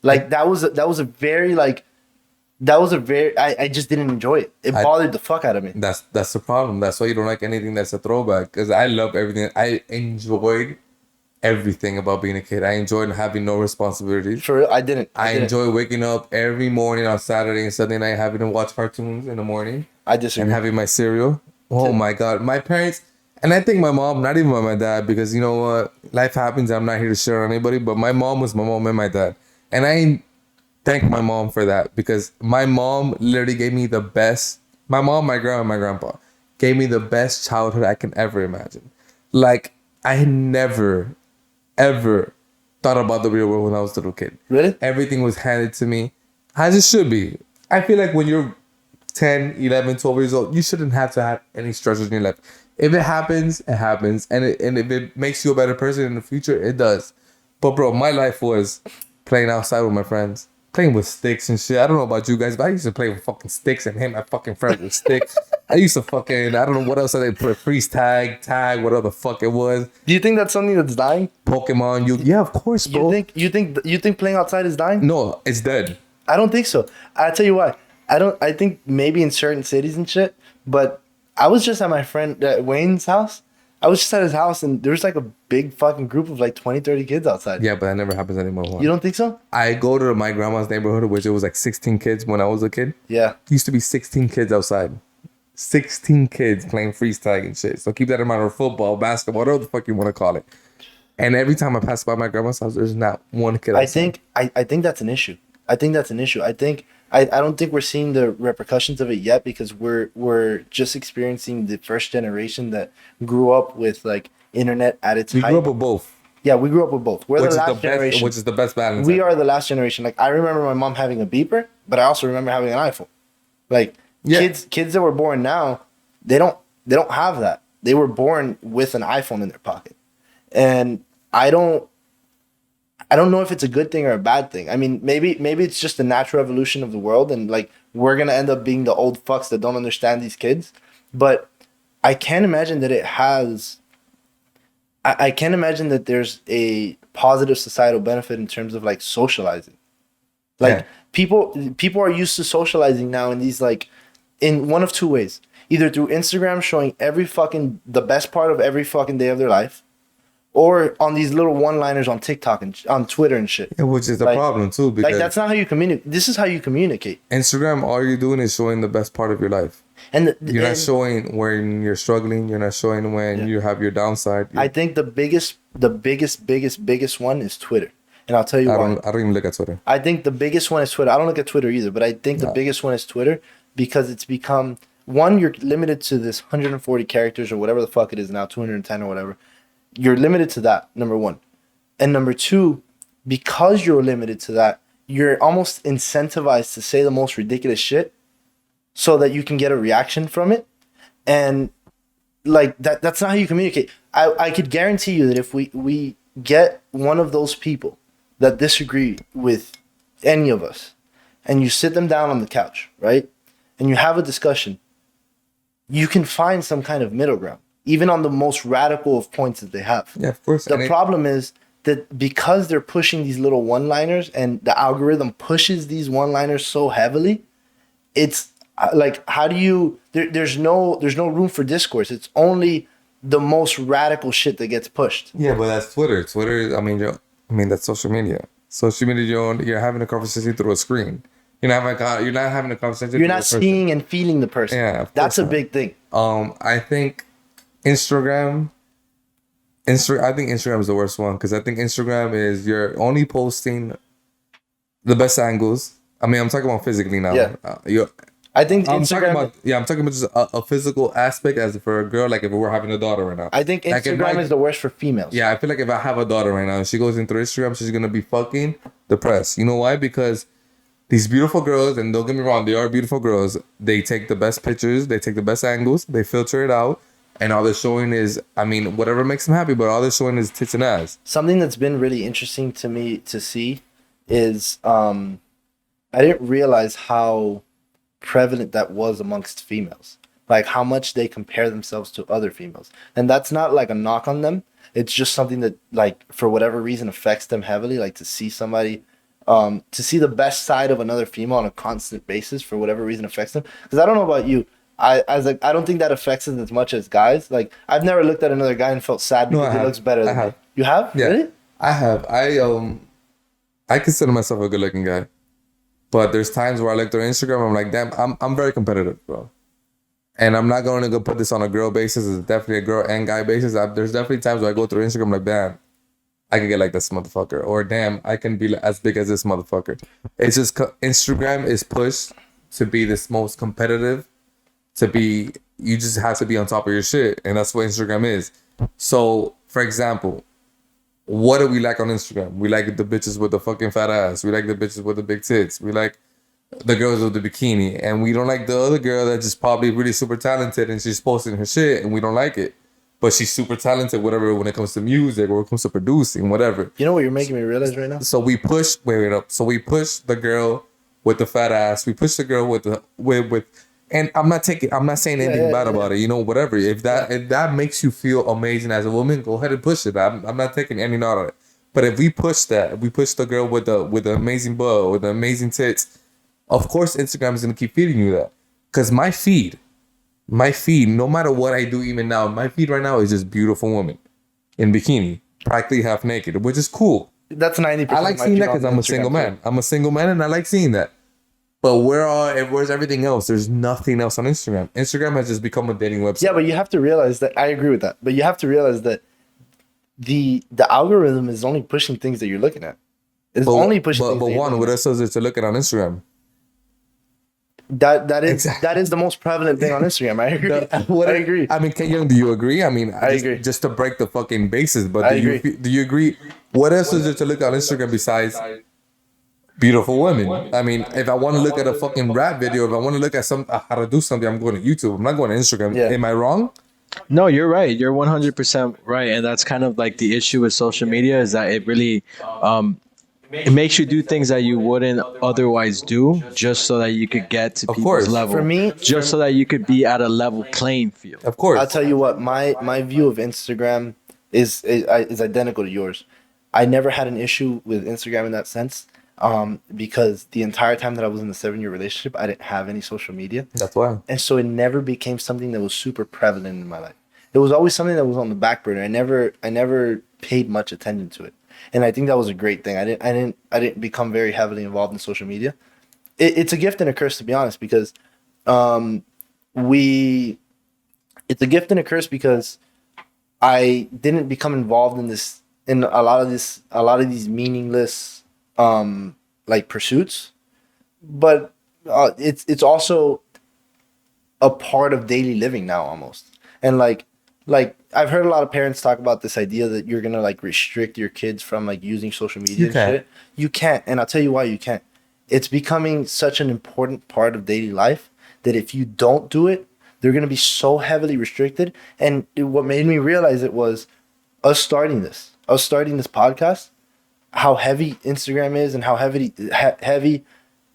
Like I just didn't enjoy it. It bothered the fuck out of me. That's the problem. That's why you don't like anything that's a throwback. Because I love everything. I enjoyed everything about being a kid. I enjoyed having no responsibilities. For real, I didn't. I enjoy waking up every morning on Saturday and Sunday night, having to watch cartoons in the morning. I disagree. And having my cereal. Oh my God. My parents, and I think my mom, not even my dad, because you know what? Life happens. I'm not here to share on anybody, but my mom was my mom and my dad. And I thank my mom for that because my mom literally gave me the best. My mom, my grandma, and my grandpa gave me the best childhood I can ever imagine. Like, I had never, ever thought about the real world when I was a little kid. Really? Everything was handed to me as it should be. I feel like when you're 10, 11, 12 years old, you shouldn't have to have any structures in your life. If it happens, it happens. And if it makes you a better person in the future, it does. But bro, my life was playing outside with my friends. Playing with sticks and shit. I don't know about you guys, but I used to play with fucking sticks and hit my fucking friend with sticks. I used to fucking, I don't know what else I did, freeze tag, whatever the fuck it was. Do you think that's something that's dying? Pokemon, yeah, of course, bro. You think playing outside is dying? No, it's dead. I don't think so. I'll tell you why. I think maybe in certain cities and shit, but I was just at my friend Wayne's house. I was just at his house and there was like a big fucking group of like 20, 30 kids outside. Yeah, but that never happens anymore. You don't think so? I go to my grandma's neighborhood, which it was like 16 kids when I was a kid. Yeah. Used to be 16 kids outside. 16 kids playing freeze tag and shit. So keep that in mind, or football, basketball, whatever the fuck you want to call it. And every time I pass by my grandma's house, there's not one kid outside. I think that's an issue. I don't think we're seeing the repercussions of it yet because we're just experiencing the first generation that grew up with like internet at its height. We grew up with both. Yeah, we grew up with both. We're the last generation. Which is the best balance. We are the last generation. Like I remember my mom having a beeper, but I also remember having an iPhone. Like kids that were born now, they don't have that. They were born with an iPhone in their pocket. And I don't know if it's a good thing or a bad thing. I mean, maybe it's just the natural evolution of the world and like we're going to end up being the old fucks that don't understand these kids. But I can't imagine that I can't imagine that there's a positive societal benefit in terms of like socializing. Like Yeah. people are used to socializing now in these like in one of two ways. Either through Instagram showing the best part of every fucking day of their life, or on these little one-liners on TikTok and on Twitter and shit. Yeah, which is the Like- problem too, because Like that's not how you communicate. This is how you communicate. Instagram, all you're doing is showing the best part of your life. And You're not showing when you're struggling. You're not showing when you have your downside. I think the biggest one is Twitter, and I'll tell you why. I don't even look at Twitter. I think the biggest one is Twitter. I don't look at Twitter either, but I think the biggest one is Twitter because it's become one. You're limited to this 140 characters or whatever the fuck it is now, 210 or whatever. You're limited to that. Number one, and number two, because you're limited to that, you're almost incentivized to say the most ridiculous shit, so that you can get a reaction from it, and like that's not how you communicate. I could guarantee you that if we get one of those people that disagree with any of us and you sit them down on the couch, right? And you have a discussion, you can find some kind of middle ground, even on the most radical of points that they have. Yeah, of course. The problem is that because they're pushing these little one-liners and the algorithm pushes these one-liners so heavily, it's like, how do you there's no room for discourse. It's only the most radical shit that gets pushed. Yeah, but that's Twitter. Twitter, I mean, that's social media. Social media, you're having a conversation through a screen. You're not having a conversation. You're not seeing and feeling the person. Yeah, that's a big thing. I think Instagram. I think Instagram is the worst one because I think Instagram is you're only posting the best angles. I mean, I'm talking about physically now. Yeah. I think I'm Instagram. talking about just a physical aspect as for a girl, like if we were having a daughter right now. I think Instagram is the worst for females. Yeah, I feel like if I have a daughter right now and she goes into Instagram, she's gonna be fucking depressed. You know why? Because these beautiful girls, and don't get me wrong, they are beautiful girls. They take the best pictures, they take the best angles, they filter it out, and all they're showing is, I mean, whatever makes them happy, but all they're showing is tits and ass. Something that's been really interesting to me to see is I didn't realize how prevalent that was amongst females, like how much they compare themselves to other females. And that's not like a knock on them, it's just something that, like, for whatever reason affects them heavily, like to see somebody to see the best side of another female on a constant basis, for whatever reason affects them. Because I don't know about you, I don't think that affects us as much as guys. Like, I've never looked at another guy and felt sad because he looks better than me. You have? Yeah, really? I have. I consider myself a good looking guy. But there's times where I look through Instagram, I'm like, damn, I'm very competitive, bro. And I'm not going to go put this on a girl basis. It's definitely a girl and guy basis. There's definitely times where I go through Instagram, I'm like, damn, I can get like this motherfucker. Or damn, I can be as big as this motherfucker. It's just Instagram is pushed to be this most competitive, you just have to be on top of your shit. And that's what Instagram is. So, for example, what do we like on Instagram? We like the bitches with the fucking fat ass. We like the bitches with the big tits. We like the girls with the bikini. And we don't like the other girl that's just probably really super talented and she's posting her shit and we don't like it. But she's super talented, whatever, when it comes to music or when it comes to producing, whatever. You know what you're making me realize right now? So we push, wait up. So we push the girl with the fat ass. We push the girl with and I'm not saying anything bad about it, you know, whatever. If that makes you feel amazing as a woman, go ahead and push it. I'm not taking any note of it. But if we push the girl with the amazing butt, with the amazing tits, of course Instagram is gonna keep feeding you that. Cause my feed, no matter what I do, even now, my feed right now is just beautiful women in bikini, practically half naked, which is cool. That's 90%. I like seeing that because I'm a single man. I'm a single man and I like seeing that. But where's everything else? There's nothing else on Instagram. Instagram has just become a dating website. Yeah, but you have to realize that, I agree with that, but you have to realize that the algorithm is only pushing things that you're looking at. It's only pushing things. But Juan, what else is there to look at on Instagram? That is the most prevalent thing on Instagram. I agree. I agree. I mean, do you agree? I mean, I agree. Just to break the fucking bases, but do you agree? What else is there to look at on Instagram besides beautiful women? I mean, if I want to look at a fucking rap video, if I want to look at how to do something, I'm going to YouTube. I'm not going to Instagram. Yeah. Am I wrong? No, you're right. You're 100% right. And that's kind of like the issue with social media, is that it really it makes you do things that you wouldn't otherwise do, just so that you could get to people's level. For me, just so that you could be at a level playing field. Of course. I'll tell you what, my view of Instagram is identical to yours. I never had an issue with Instagram in that sense. because the entire time that I was in the 7-year relationship, I didn't have any social media. That's why. And so it never became something that was super prevalent in my life. It was always something that was on the back burner. I never paid much attention to it. And I think that was a great thing. I didn't become very heavily involved in social media. It's a gift and a curse, to be honest, because it's a gift and a curse because I didn't become involved in a lot of these meaningless like pursuits, but it's also a part of daily living now almost. And like I've heard a lot of parents talk about this idea that you're gonna like restrict your kids from like using social media and shit. You can't, and I'll tell you why you can't. It's becoming such an important part of daily life that if you don't do it, they're gonna be so heavily restricted. And what made me realize it was us starting this podcast, how heavy Instagram is and how heavy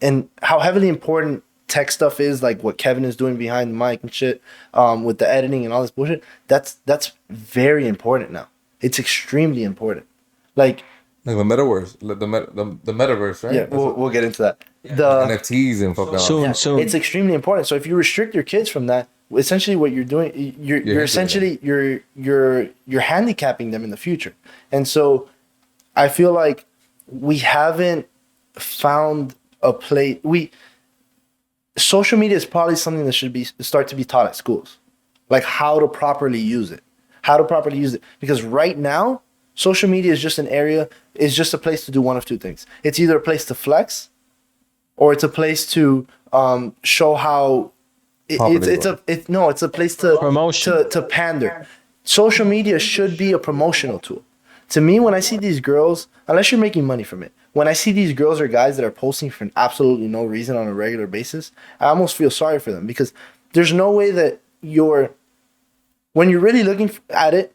and how heavily important tech stuff is, like what Kevin is doing behind the mic and shit, with the editing and all this bullshit. That's very important now. It's extremely important. Like the metaverse, the metaverse, right? Yeah, we'll get into that. The NFTs and fucking Soon. it's extremely important. So if you restrict your kids from that, essentially what you're doing, you're essentially you're handicapping them in the future. And so I feel like we haven't found a place. Social media is probably something that should start to be taught at schools, like how to properly use it, because right now social media is just a place to do one of two things. It's either a place to flex, or it's a place to show how it's a place to Promotion. to pander. Social media should be a promotional tool. To me, when I see these girls, unless you're making money from it, when I see these girls or guys that are posting for absolutely no reason on a regular basis, I almost feel sorry for them, because there's no way that when you're really looking at it,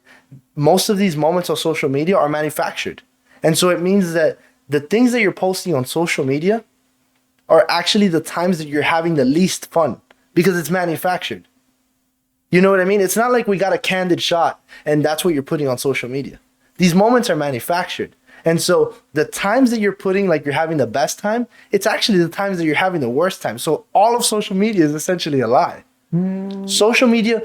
most of these moments on social media are manufactured. And so it means that the things that you're posting on social media are actually the times that you're having the least fun, because it's manufactured. You know what I mean? It's not like we got a candid shot and that's what you're putting on social media. These moments are manufactured. And so the times that you're putting, like you're having the best time, it's actually the times that you're having the worst time. So all of social media is essentially a lie. Social media,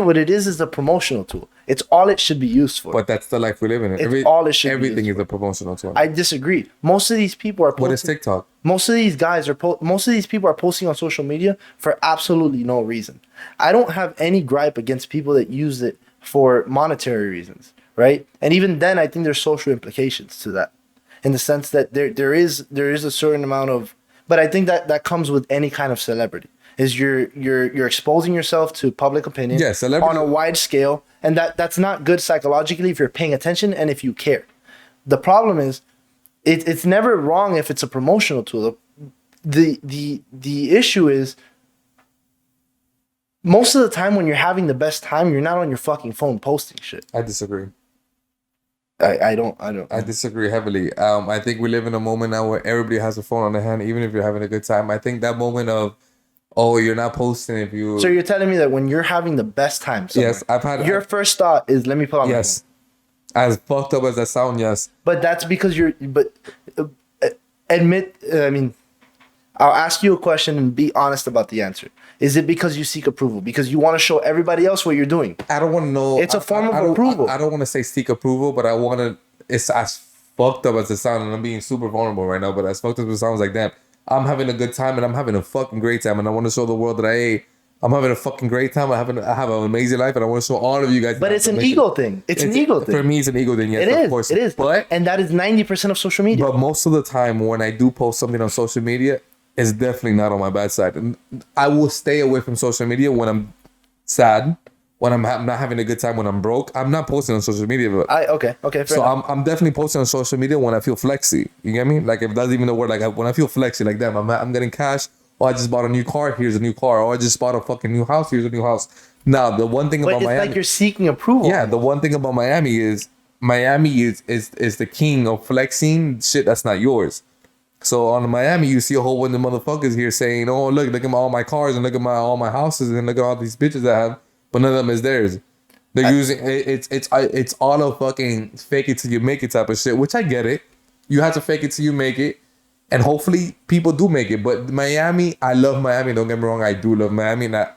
what it is a promotional tool. It's all it should be used for. But that's the life we live in. Everything is a promotional tool. I disagree. Most of these people are posting. What is TikTok? Most of these people are posting on social media for absolutely no reason. I don't have any gripe against people that use it for monetary reasons, right? And even then, I think there's social implications to that, in the sense that there is a certain amount of. But I think that comes with any kind of celebrity. Is you're exposing yourself to public opinion on a wide scale, and that's not good psychologically if you're paying attention and if you care. The problem is, it's never wrong if it's a promotional tool. The issue is, most of the time when you're having the best time, you're not on your fucking phone posting shit. I disagree. I don't. I disagree heavily. I think we live in a moment now where everybody has a phone on their hand, even if you're having a good time. I think that moment of, oh, you're not posting if you. So you're telling me that when you're having the best time somewhere, yes, I've had. Your first thought is, let me pull out my phone. Yes, as fucked up as that sound, yes. But that's because admit. I mean, I'll ask you a question and be honest about the answer. Is it because you seek approval? Because you want to show everybody else what you're doing? I don't want to know. It's a form of approval. I don't want to say seek approval, but I want to. It's as fucked up as it sounds, and I'm being super vulnerable right now. But as fucked up as it sounds, like that, I'm having a good time and I'm having a fucking great time, and I want to show the world that I'm having a fucking great time. I have an amazing life, and I want to show all of you guys. But it's an ego thing. It's an ego thing. For me, it's an ego thing. Yes, it is. Of course. It is. And that is 90% of social media. But most of the time, when I do post something on social media, it's definitely not on my bad side. And I will stay away from social media when I'm sad, when I'm not having a good time, when I'm broke. I'm not posting on social media. But okay. Fair enough. I'm definitely posting on social media when I feel flexy. You get me? Like, if that's even the word, like when I feel flexy, like, damn, I'm getting cash. Oh, I just bought a new car. Here's a new car. Oh, I just bought a fucking new house. Here's a new house. Now, the one thing about Miami, it's like you're seeking approval. Yeah, the one thing about Miami is the king of flexing shit that's not yours. So on Miami, you see a whole bunch of motherfuckers here saying, "Oh, look at all my cars and look at all my houses and look at all these bitches I have," but none of them is theirs. They're using it's all a fucking fake it till you make it type of shit, which I get it. You have to fake it till you make it. And hopefully people do make it. But Miami, I love Miami. Don't get me wrong, I do love Miami. Not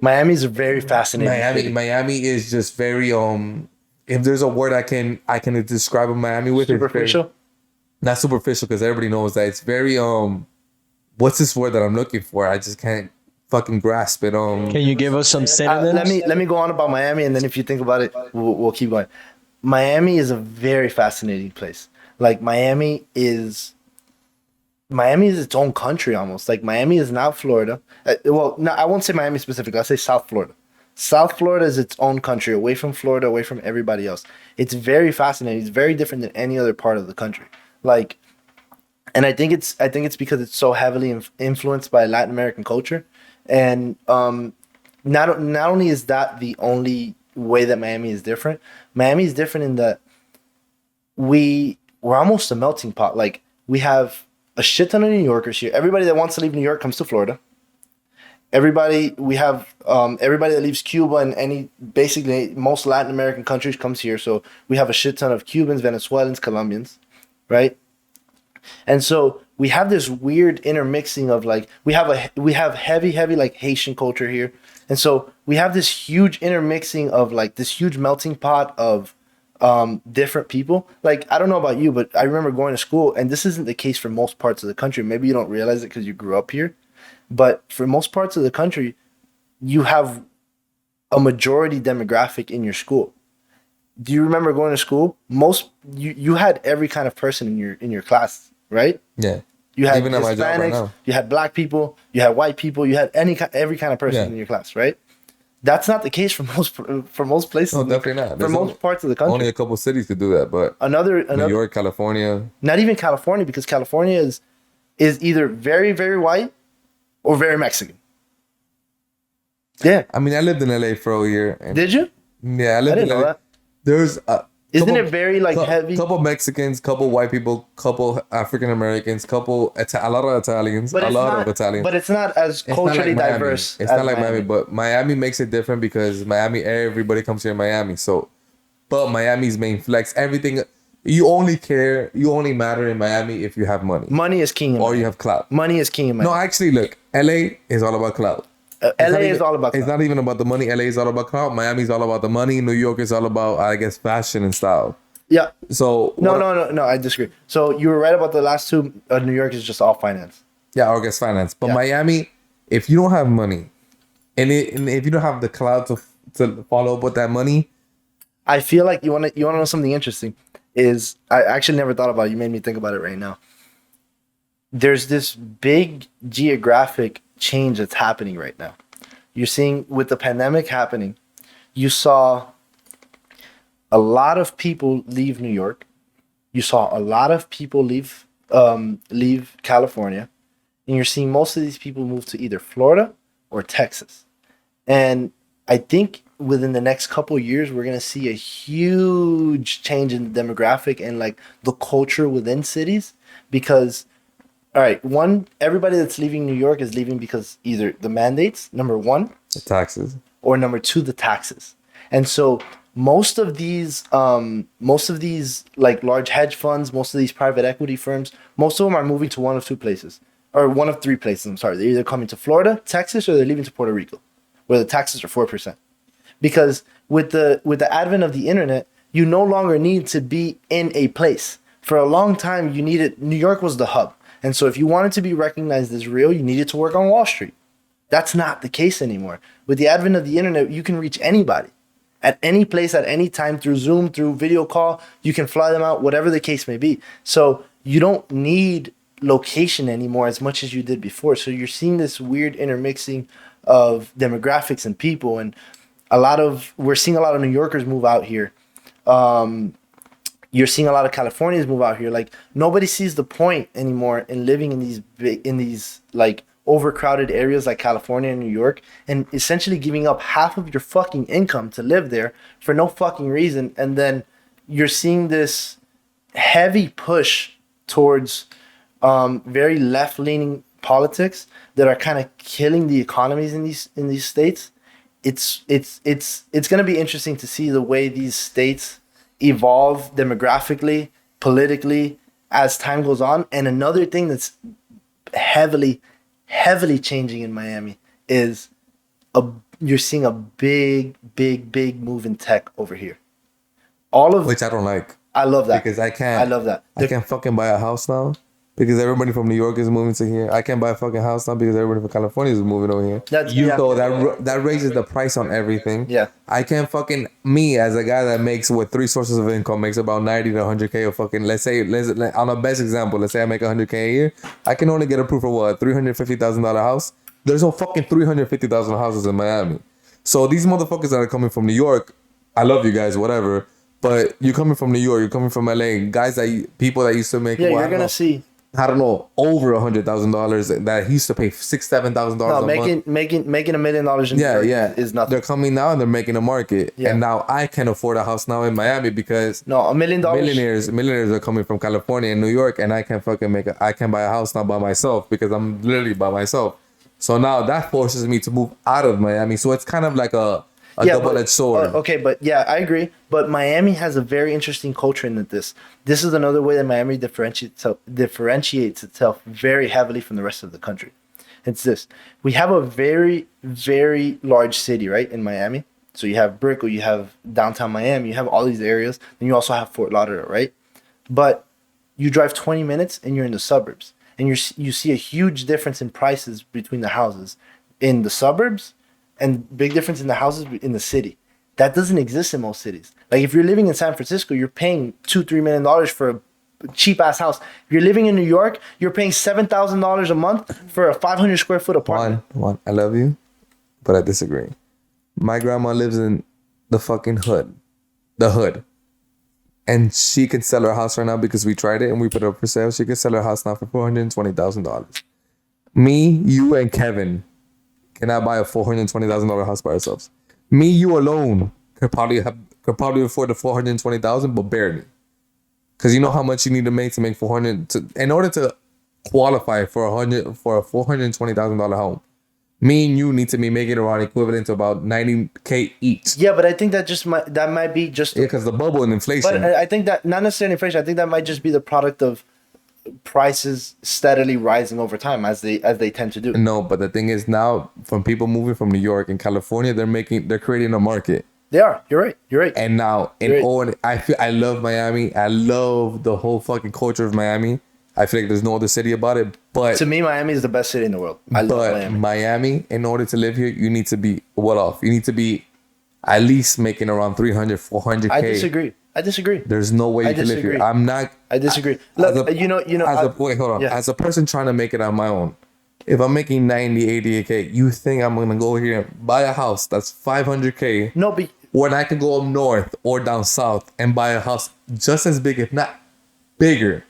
Miami's a very fascinating city. Miami is just very if there's a word I can describe Miami with, it's very, Superficial. not superficial because everybody knows that it's very what's this word that I'm looking for? I just can't fucking grasp it. Can you give us some synonyms? Let me go on about Miami, and then if you think about it, we'll keep going. Miami is a very fascinating place. Like Miami is its own country almost. Like Miami is not Florida. No, I won't say Miami specifically. I'll say South Florida. South Florida is its own country, away from Florida, away from everybody else. It's very fascinating. It's very different than any other part of the country. Like, and I think it's because it's so heavily influenced by Latin American culture, and not only is that the only way that Miami is different. Miami is different in that we're almost a melting pot. Like we have a shit ton of New Yorkers here. Everybody that wants to leave New York comes to Florida. Everybody that leaves Cuba and basically most Latin American countries comes here. So we have a shit ton of Cubans, Venezuelans, Colombians, right? And so we have this weird intermixing of like we have heavy like Haitian culture here, and so we have this huge intermixing of like this huge melting pot of different people. Like I don't know about you, but I remember going to school, and this isn't the case for most parts of the country. Maybe you don't realize it because you grew up here, but for most parts of the country, you have a majority demographic in your school. Do you remember going to school? You had every kind of person in your class, right? Yeah. You had Even at my job right Hispanics, now. you had black people, you had white people, you had every kind of person in your class, right? That's not the case for most places. No, definitely not. For There's most parts of the country. Only a couple cities could do that, but Another New York, California. not even California, because California is either very, very white or very Mexican. Yeah. I mean, I lived in LA for a year. And Did you? yeah, I I lived didn't in know LA. that. There's Isn't it very like heavy? Couple Mexicans, couple white people, couple African Americans, a lot of Italians, But a it's lot not, of Italians. But it's not as It's not culturally like Miami. diverse. It's as not like Miami, but Miami makes it different because Miami, everybody comes here in Miami. So, but Miami's main flex, everything, you only matter in Miami if you have money. Money is king. Or you have clout. Money is king in No, Miami. actually, look, LA is all about clout. LA is all about It's clout. not even about the money. LA is all about clout. Miami's all about the money. New York is all about, I guess, fashion and style. Yeah. So No, I disagree. So you were right about the last two. New York is just all finance. Yeah, or guess finance. But Yeah. Miami, if you don't have money, and if you don't have the clout to follow up with that money, I feel like you want to know something interesting. Is I actually never thought about it. You made me think about it right now. There's this big geographic change that's happening right now. You're seeing with the pandemic happening, you saw a lot of people leave New York. You saw a lot of people leave California, and you're seeing most of these people move to either Florida or Texas. And I think within the next couple of years, we're gonna see a huge change in the demographic and like the culture within cities. Because, all right, one, everybody that's leaving New York is leaving because either the mandates, number one, the taxes. or number two, the taxes. And so most of these like large hedge funds, most of these private equity firms, most of them are moving to one of two places, or one of three places. I'm sorry, they're either coming to Florida, Texas, or they're leaving to Puerto Rico, where the taxes are 4%. Because with the advent of the internet, you no longer need to be in a place. For a long time, New York was the hub, and so if you wanted to be recognized as real, you needed to work on Wall Street. That's not the case anymore. With the advent of the internet, you can reach anybody at any place, at any time, through Zoom, through video call. You can fly them out, whatever the case may be. So you don't need location anymore as much as you did before. So you're seeing this weird intermixing of demographics and people, and we're seeing a lot of New Yorkers move out here. You're seeing a lot of Californians move out here. Like nobody sees the point anymore in living in these like overcrowded areas like California and New York, and essentially giving up half of your fucking income to live there for no fucking reason. And then you're seeing this heavy push towards very left-leaning politics that are kind of killing the economies in these states. It's going to be interesting to see the way these states evolve demographically, politically, as time goes on. And another thing that's heavily changing in Miami is you're seeing a big move in tech over here. Which I don't like. I love that because I can't. I love that. I can't fucking buy a house now because everybody from New York is moving to here. I can't buy a fucking house now because everybody from California is moving over here. So that raises the price on everything. Yeah. I can't fucking me as a guy that makes with 3 sources of income makes about 90 to 100K of fucking let's say on a best example, let's say I make 100K a year. I can only get approved for what $350,000 house. There's no fucking 350,000 houses in Miami. So these motherfuckers that are coming from New York, I love you guys, whatever. But you're coming from New York, you're coming from LA, guys people that used to make you're gonna see. I don't know, over $100,000 that he used to pay $6,000-$7,000 a month. Making $1 million in New York is nothing. They're coming now and they're making a market. Yeah. And now I can afford a house now in Miami because $1 million. Millionaires are coming from California and New York, and I can fucking I can buy a house now by myself because I'm literally by myself. So now that forces me to move out of Miami. So it's kind of like a double-edged sword. Okay, but yeah, I agree. But Miami has a very interesting culture in that this is another way that Miami differentiates itself very heavily from the rest of the country. It's this. We have a very, very large city, right, in Miami. So you have Brickell, you have downtown Miami, you have all these areas. And you also have Fort Lauderdale, right? But you drive 20 minutes and you're in the suburbs. And you see a huge difference in prices between the houses in the suburbs and big difference in the houses in the city. That doesn't exist in most cities. Like if you're living in San Francisco, you're paying $2-3 million for a cheap ass house. If you're living in New York, you're paying $7,000 a month for a 500 square foot apartment. One, I love you, but I disagree. My grandma lives in the fucking hood, and she can sell her house right now because we tried it and we put it up for sale. She can sell her house now for $420,000. Me, you, and Kevin cannot buy a $420,000 house by ourselves. Me, you alone could probably afford the $420,000, but barely. Because you know how much you need to make $400 in order to qualify for a $420,000 home. Me and you need to be making around equivalent to about $90K each. Yeah, but I think that might be just because the bubble and inflation. But I think that not necessarily inflation. I think that might just be the product of prices steadily rising over time as they tend to do. No, but the thing is now from people moving from New York and California, they're creating a market. They are. You're right. And now I love Miami. I love the whole fucking culture of Miami. I feel like there's no other city about it. But to me, Miami is the best city in the world. I love Miami, in order to live here, you need to be well off. You need to be at least making around 300, 400K. I disagree. There's no way you can live here. I disagree. Look, wait, hold on. Yeah. As a person trying to make it on my own, if I'm making 90, 80K, you think I'm going to go here and buy a house that's 500K? No, but when I can go up north or down south and buy a house just as big, if not bigger,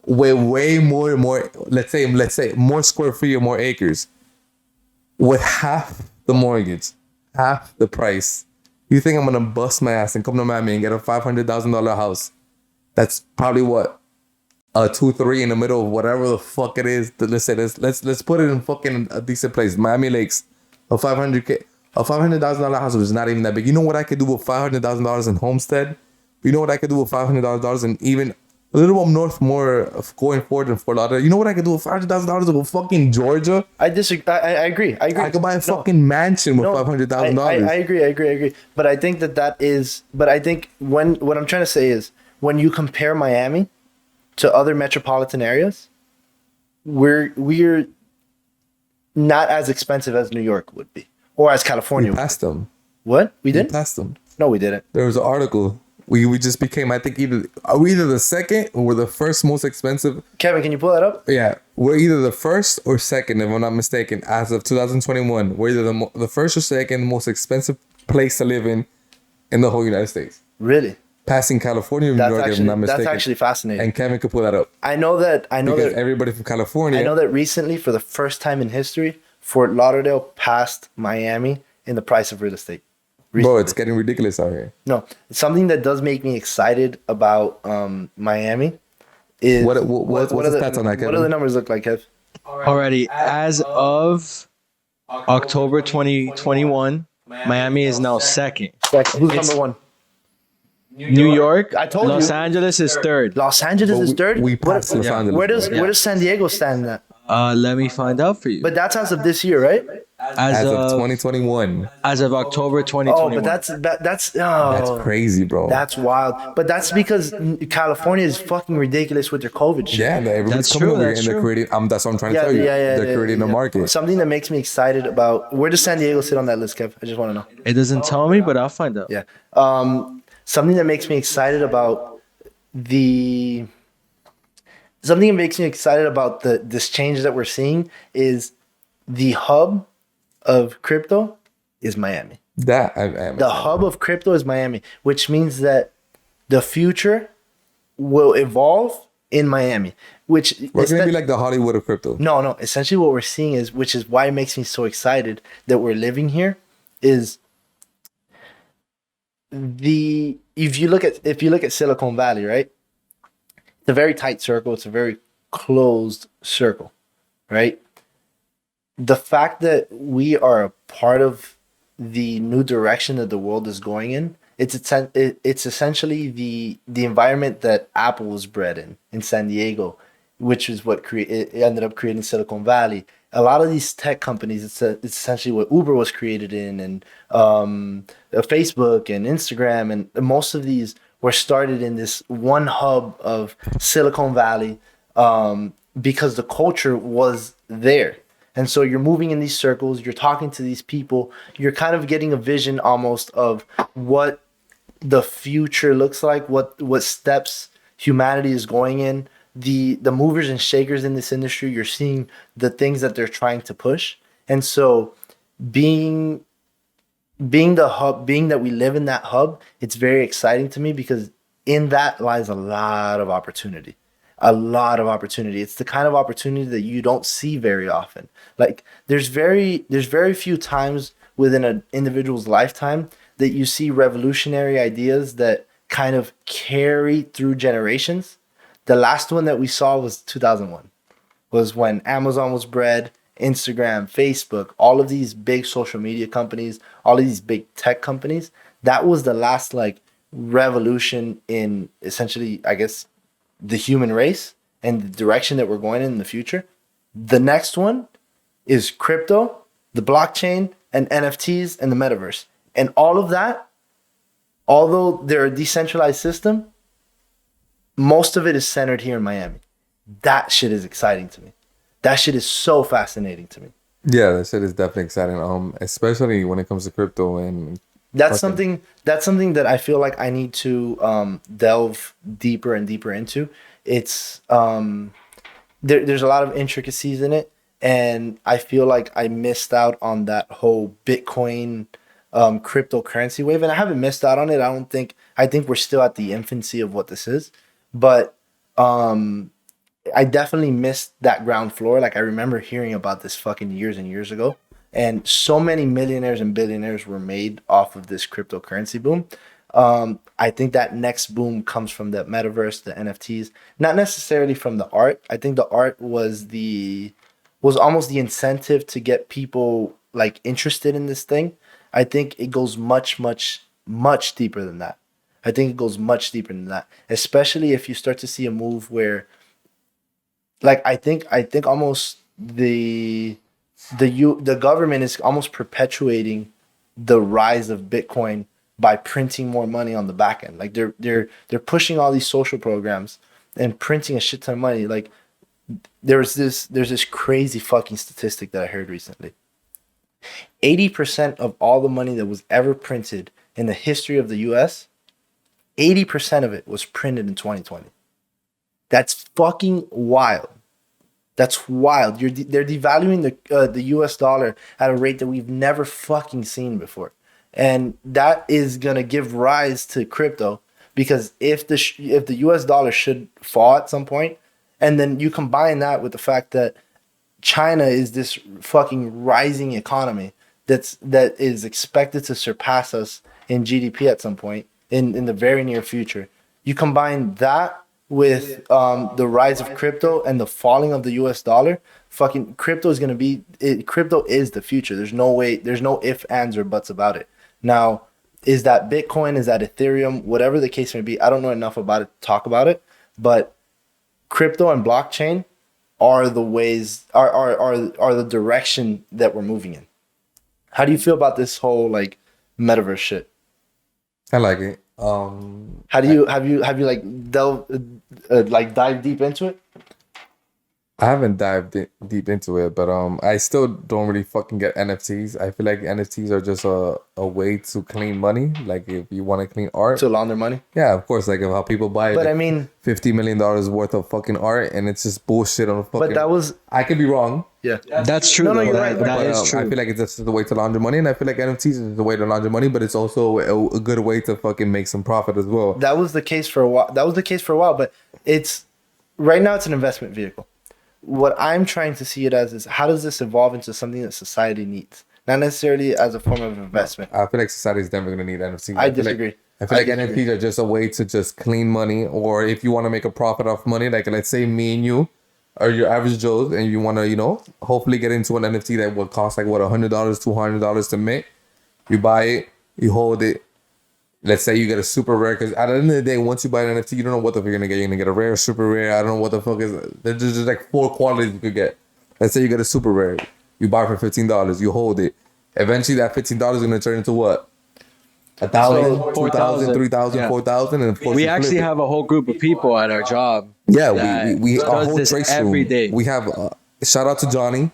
with way more, let's say more square feet or more acres, with half the mortgage, half the price. You think I'm gonna bust my ass and come to Miami and get a $500,000 house? That's probably what a 2-3 in the middle of whatever the fuck it is. Let's say this. Let's put it in fucking a decent place. Miami Lakes, a $500,000 house was not even that big. You know what I could do with $500,000 in Homestead? You know what I could do with $500,000 and even a little up north, more of going forward in Fort Lauderdale. You know what I could do with $500,000 with fucking Georgia? I disagree. I agree. I could buy a fucking mansion with $500,000. I agree. But I think that is. But I think what I'm trying to say is when you compare Miami to other metropolitan areas, we're not as expensive as New York would be or as California. We passed them. What? We did? We passed them. No, we didn't. There was an article. We just became, I think, either the second or we're the first most expensive. Kevin, can you pull that up? Yeah, we're either the first or second, if I'm not mistaken, as of 2021. We're either the first or second most expensive place to live in the whole United States. Really? Passing California, if I'm not mistaken. That's actually fascinating. And Kevin could pull that up. I know that everybody from California. I know that recently, for the first time in history, Fort Lauderdale passed Miami in the price of real estate. Recently. Bro, it's getting ridiculous out here. No, something that does make me excited about Miami is what's the stats on that, Kevin? What do the numbers look like, Kev? Alrighty, as of October 2021, Miami is now second. Who's number one? New York, I told Los you. Angeles is third. Los Angeles is third. We passed Los Yeah. Angeles. Where does bro. where does San Diego stand at? Let me find out for you. But that's as of this year, right? As, As of of 2021. as of October Oh, 2021. but that's That's oh, crazy, bro. that's wild. But that's because California is fucking ridiculous with their COVID shit. Yeah, everybody's That's coming true, over here that's and they're true. creating. That's what I'm trying to tell you. They're creating a market. Something that makes me excited about where does San Diego sit on that list, Kev? I just want to know. It doesn't tell me, but I'll find out. Yeah. Something that makes me excited about the something that makes me excited about this change that we're seeing is the hub of crypto is Miami. The hub of crypto is Miami, which means that the future will evolve in Miami. Which We're is gonna that- be like the Hollywood of crypto. no. Essentially, what we're seeing is, which is why it makes me so excited that we're living here, is if you look at Silicon Valley, right? It's a very tight circle. It's a very closed circle, right? The fact that we are a part of the new direction that the world is going in, it's essentially the environment that Apple was bred in San Diego, which is what it ended up creating Silicon Valley. A lot of these tech companies, it's essentially what Uber was created in, and Facebook and Instagram, and most of these were started in this one hub of Silicon Valley, because the culture was there. And so you're moving in these circles, you're talking to these people, you're kind of getting a vision almost of what the future looks like, what steps humanity is going in. The movers and shakers in this industry, you're seeing the things that they're trying to push. And so being the hub, being that we live in that hub, it's very exciting to me because in that lies a lot of opportunity. A lot of opportunity. It's the kind of opportunity that you don't see very often. Like there's very few times within an individual's lifetime that you see revolutionary ideas that kind of carry through generations. The last one that we saw was 2001. Was when Amazon was bred, Instagram, Facebook, all of these big social media companies, all of these big tech companies. That was the last like revolution in essentially, I guess, the human race and the direction that we're going in the future. The next one is crypto, the blockchain, and NFTs and the metaverse. And all of that, although they're a decentralized system, most of it is centered here in Miami. That shit is exciting to me. That shit is so fascinating to me. Yeah, that shit is definitely exciting. Especially when it comes to crypto and That's something that I feel like I need to delve deeper and deeper into. It's there's a lot of intricacies in it, and I feel like I missed out on that whole Bitcoin cryptocurrency wave, and I haven't missed out on it. I think we're still at the infancy of what this is, but I definitely missed that ground floor. Like I remember hearing about this fucking years and years ago. And so many millionaires and billionaires were made off of this cryptocurrency boom. I think that next boom comes from the metaverse, the NFTs, not necessarily from the art. I think the art was almost the incentive to get people like interested in this thing. I think it goes much, much, much deeper than that. I think it goes much deeper than that, especially if you start to see a move where, like, I think almost the government is almost perpetuating the rise of Bitcoin by printing more money on the back end. Like they're pushing all these social programs and printing a shit ton of money. Like there's this crazy fucking statistic that I heard recently. 80% of all the money that was ever printed in the history of the US, 80% of it was printed in 2020. That's fucking wild. That's wild. They're devaluing the US dollar at a rate that we've never fucking seen before. And that is going to give rise to crypto, because if the US dollar should fall at some point, and then you combine that with the fact that China is this fucking rising economy that is expected to surpass us in GDP at some point in the very near future. You combine that with the rise of crypto and the falling of the US dollar, fucking crypto is crypto is the future. There's no way, there's no ifs, ands, or buts about it. Now, Is that Bitcoin? Is that Ethereum? Whatever the case may be, I don't know enough about it to talk about it, but crypto and blockchain are the ways are the direction that we're moving in. How do you feel about this whole like metaverse shit? I like it. How do you have you like dive deep into it? I haven't dived deep into it, but I still don't really fucking get NFTs. I feel like NFTs are just a way to clean money. Like if you want to clean art, To launder money? yeah, of course. Like how people buy But like I mean, $50 million worth of fucking art, and it's just bullshit on a fucking. but that was I could be wrong, yeah. That's true. No, no, though. you're That- right. that but is true. I feel like it's just the way to launder money, and I feel like NFTs is the way to launder money, but it's also a good way to fucking make some profit as well. That was the case for a while. But it's right now it's an investment vehicle. What I'm trying to see it as is how does this evolve into something that society needs, not necessarily as a form of investment. I feel like society's never gonna need NFTs. I feel disagree. I feel I like disagree. NFTs are just a way to just clean money, or if you want to make a profit off money, like let's say me and you are your average Joes, and you want to, hopefully get into an NFT that will cost like what $100, $200 to mint. You buy it, you hold it. Let's say you get a super rare, because at the end of the day, once you buy an NFT, you don't know what the fuck you're gonna get. You're gonna get a rare, super rare. I don't know what the fuck is. There's just like 4 qualities you could get. Let's say you get a super rare. You buy it for $15. You hold it. Eventually, that $15 is gonna turn into what? 1,000, 2,000, 4,000. 3,000, Yeah. 4,000, and of course We you flip actually it. have a whole group of people at our job. Yeah, that we our does whole this trace every room. day. We have shout out to Johnny.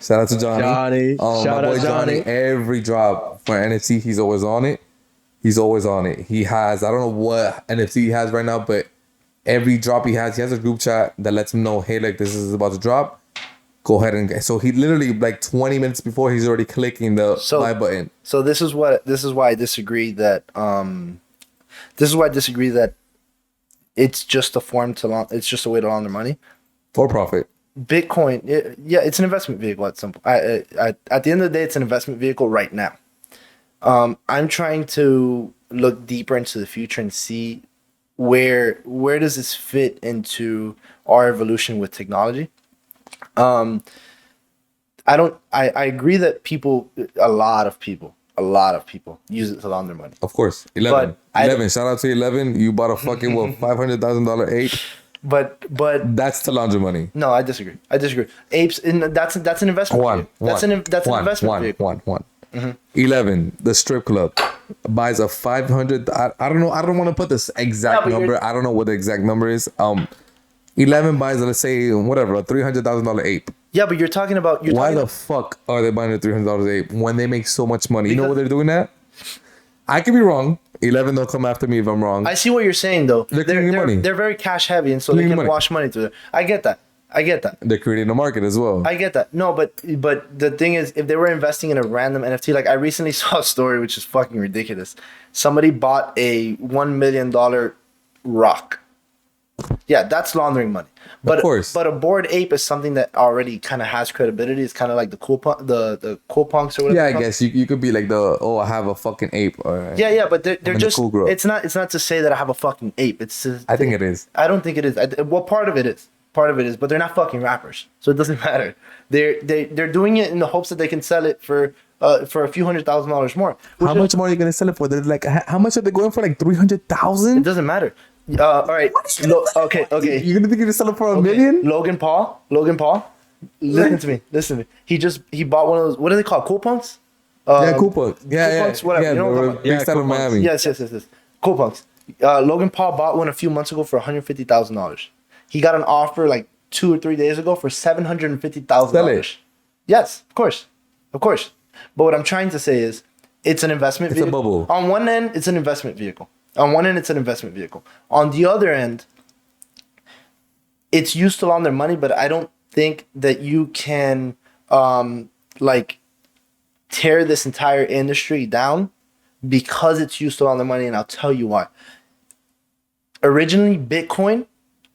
Shout out to Johnny. Johnny. My Shout boy out Johnny. Johnny. Every drop for NFT, he's always on it. He's always on it. He has, I don't know what NFT he has right now, but every drop he has a group chat that lets him know, hey, like this is about to drop. Go ahead and get. So he literally like 20 minutes before he's already clicking the buy button. So this is why I disagree that it's just a form to it's just a way to launder money. For profit. Bitcoin, it's an investment vehicle at some point. At the end of the day, it's an investment vehicle right now. I'm trying to look deeper into the future and see where does this fit into our evolution with technology. I agree that a lot of people use it to launder money. Of course. 11. But 11. Shout out to 11. You bought a fucking $500,000 ape. But That's to launder money. no, I disagree. Apes, that's an investment. vehicle. That's an investment vehicle. One. 11, the strip club buys a 500. I don't know. I don't want to put this exact number. I don't know what the exact number is. 11 buys, let's say, whatever, a $300,000 ape. Yeah, but you're talking about Why the fuck are they buying a $300 ape when they make so much money? You know what they're doing that? I could be wrong. 11, don't come after me if I'm wrong. I see what you're saying though. They're money. They're very cash heavy, and so they Cleaning can money. wash money through there. I get that. They're creating a market as well. I get that. No, but the thing is, if they were investing in a random NFT, like I recently saw a story which is fucking ridiculous. Somebody bought a $1 million rock. Yeah, that's laundering money. But Of course. but a bored ape is something that already kind of has credibility. It's kind of like the the cool punks or whatever. Yeah, I they're called. guess you could be like I have a fucking ape. Or, Yeah, but they're in the just. cool group. It's not to say that I have a fucking ape. It's. I think it is. I don't think it is. Well, part of it is. Part of it is, but they're not fucking rappers, so it doesn't matter. They're doing it in the hopes that they can sell it for a few $100,000 more. How much more are you gonna sell it for? They're like, how much are they going for? Like It 300,000? doesn't matter. All right. Okay. You're gonna think you're gonna sell it for $1 million? Logan Paul. Listen to me. He bought one of those. What are they called? Cool punks. Yeah, cool punks. Cool punks, whatever. You know what I'm talking about? Big style cool of punks. Miami. Yes. Cool punks. Logan Paul bought one a few months ago for $150,000. He got an offer like 2 or 3 days ago for $750,000. Sell it. Yes, of course. But what I'm trying to say is, it's an investment It's a vehicle. bubble. On one end, it's an investment vehicle. On the other end, it's used to launder money, but I don't think that you can tear this entire industry down because it's used to launder money, and I'll tell you why. Originally, Bitcoin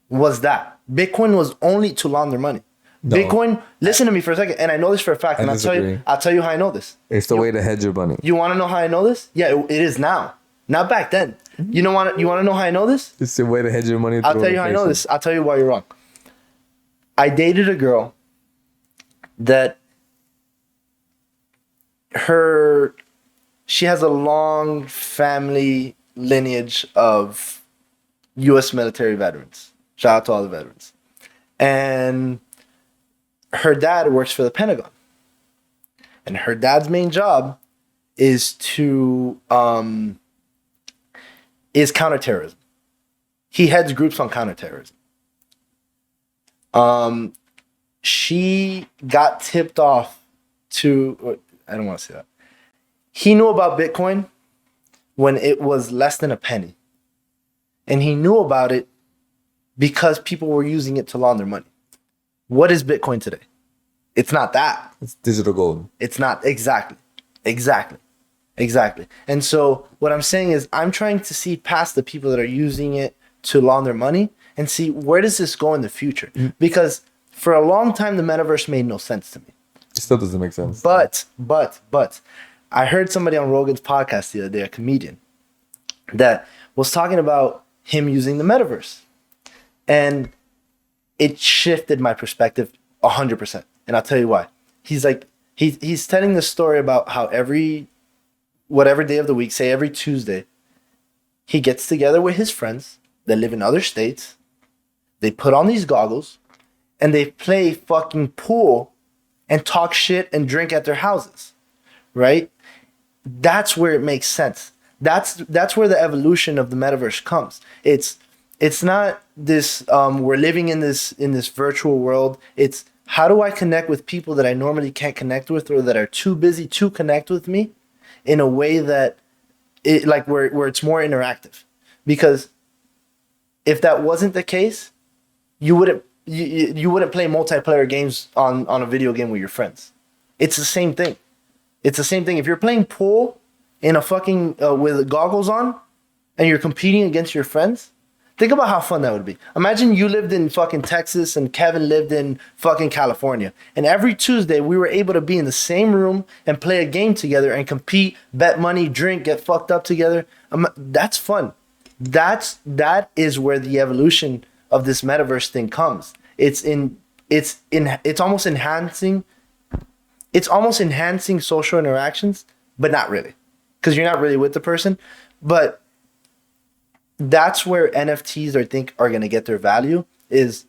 was that. Bitcoin was only to launder money. No. Bitcoin, listen to me for a second, and I know this for a fact, and disagree. I'll tell you how I know this. It's the way to hedge your money. You want to know how I know this? Yeah, it is now. Not back then. You want to know how I know this? It's the way to hedge your money. I'll through tell you how I know inflation. this. I'll tell you why you're wrong. I dated a girl that her she has a long family lineage of U.S. military veterans. Shout out to all the veterans. And her dad works for the Pentagon. And her dad's main job is counterterrorism. He heads groups on counterterrorism. She got tipped off to, I don't want to say that. He knew about Bitcoin when it was less than a penny. And he knew about it because people were using it to launder money. What is Bitcoin today? It's not that. It's digital gold. It's not. Exactly. And so what I'm saying is I'm trying to see past the people that are using it to launder money and see where does this go in the future? Because for a long time, the metaverse made no sense to me. It still doesn't make sense. But I heard somebody on Rogan's podcast the other day, a comedian, that was talking about him using the metaverse. And it shifted my perspective 100%. And I'll tell you why. He's like, he's telling the story about how whatever day of the week, say every Tuesday, he gets together with his friends that live in other states. They put on these goggles and they play fucking pool and talk shit and drink at their houses, right? That's where it makes sense. That's where the evolution of the metaverse comes. It's not this we're living in this virtual world. It's how do I connect with people that I normally can't connect with or that are too busy to connect with me in a way that where it's more interactive. Because if that wasn't the case, you wouldn't play multiplayer games on a video game with your friends. It's the same thing. If you're playing pool in a fucking with goggles on and you're competing against your friends, think about how fun that would be. Imagine you lived in fucking Texas and Kevin lived in fucking California. And every Tuesday we were able to be in the same room and play a game together and compete, bet money, drink, get fucked up together. That's fun. That is where the evolution of this metaverse thing comes. It's almost enhancing social interactions, but not really. Because you're not really with the person. But that's where NFTs are going to get their value is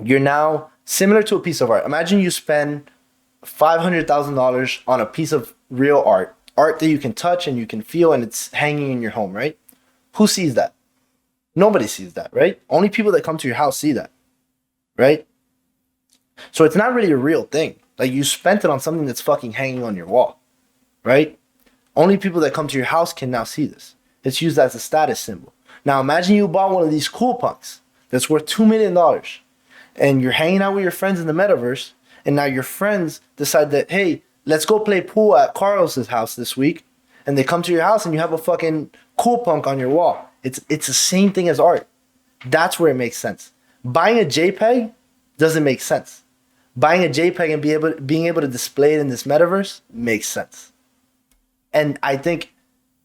you're now similar to a piece of art. Imagine you spend $500,000 on a piece of real art that you can touch and you can feel and it's hanging in your home, right? Who sees that? Nobody sees that, right? Only people that come to your house see that, right? So it's not really a real thing. Like you spent it on something that's fucking hanging on your wall, right? Only people that come to your house can now see this. It's used as a status symbol. Now imagine you bought one of these cool punks that's worth $2 million and you're hanging out with your friends in the metaverse and now your friends decide that, hey, let's go play pool at Carlos's house this week. And they come to your house and you have a fucking cool punk on your wall. It's the same thing as art. That's where it makes sense. Buying a JPEG doesn't make sense. Buying a JPEG and being able to display it in this metaverse makes sense. And I think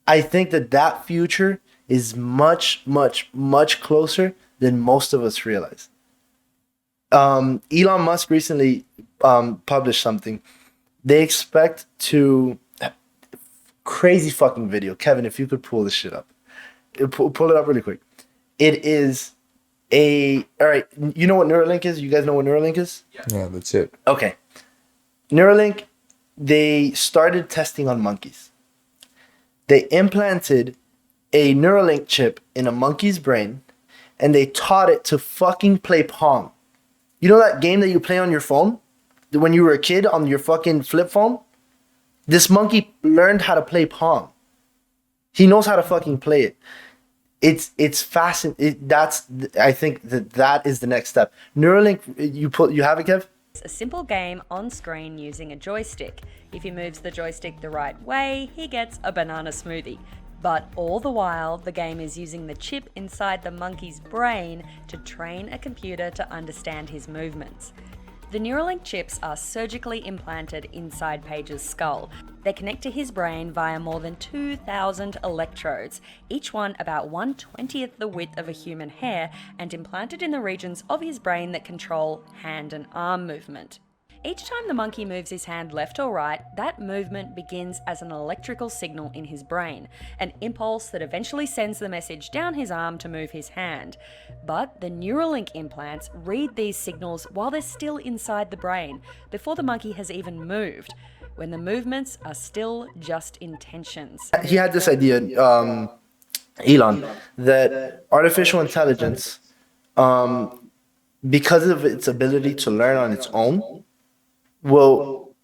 that future is much, much, much closer than most of us realize. Elon Musk recently published something. They expect to... Crazy fucking video. Kevin, if you could pull this shit up. Pull it up really quick. It is all right, you know what Neuralink is? You guys know what Neuralink is? Yeah, the chip. Okay. Neuralink, they started testing on monkeys. They implanted a Neuralink chip in a monkey's brain and they taught it to fucking play Pong. You know that game that you play on your phone? When you were a kid on your fucking flip phone? This monkey learned how to play Pong. He knows how to fucking play it. It's fascinating. I think that is the next step. Neuralink, you have it, Kev? It's a simple game on screen using a joystick. If he moves the joystick the right way, he gets a banana smoothie. But all the while, the game is using the chip inside the monkey's brain to train a computer to understand his movements. The Neuralink chips are surgically implanted inside Paige's skull. They connect to his brain via more than 2,000 electrodes, each one about 1/20th the width of a human hair, and implanted in the regions of his brain that control hand and arm movement. Each time the monkey moves his hand left or right, that movement begins as an electrical signal in his brain, an impulse that eventually sends the message down his arm to move his hand. But the Neuralink implants read these signals while they're still inside the brain, before the monkey has even moved, when the movements are still just intentions. He had this idea, Elon, that artificial intelligence, because of its ability to learn on its own, will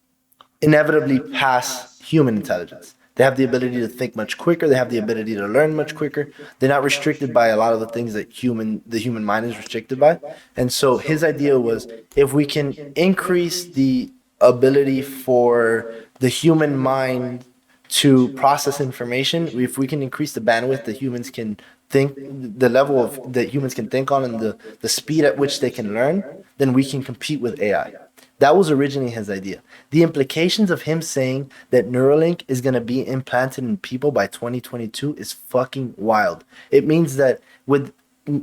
inevitably pass human intelligence. They have the ability to think much quicker. They have the ability to learn much quicker. They're not restricted by a lot of the things that the human mind is restricted by. And so his idea was, if we can increase the ability for the human mind to process information, if we can increase the bandwidth that humans can think, the level of that humans can think on, and the speed at which they can learn, then we can compete with AI. That was originally his idea. The implications of him saying that Neuralink is going to be implanted in people by 2022 is fucking wild. It means that with,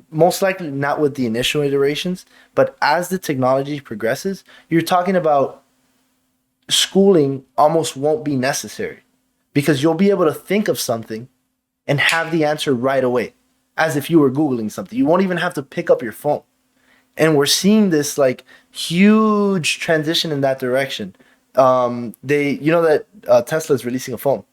most likely not with the initial iterations, but as the technology progresses, you're talking about schooling almost won't be necessary, because you'll be able to think of something and have the answer right away, as if you were Googling something. You won't even have to pick up your phone. And we're seeing this like huge transition in that direction. That Tesla is releasing a phone.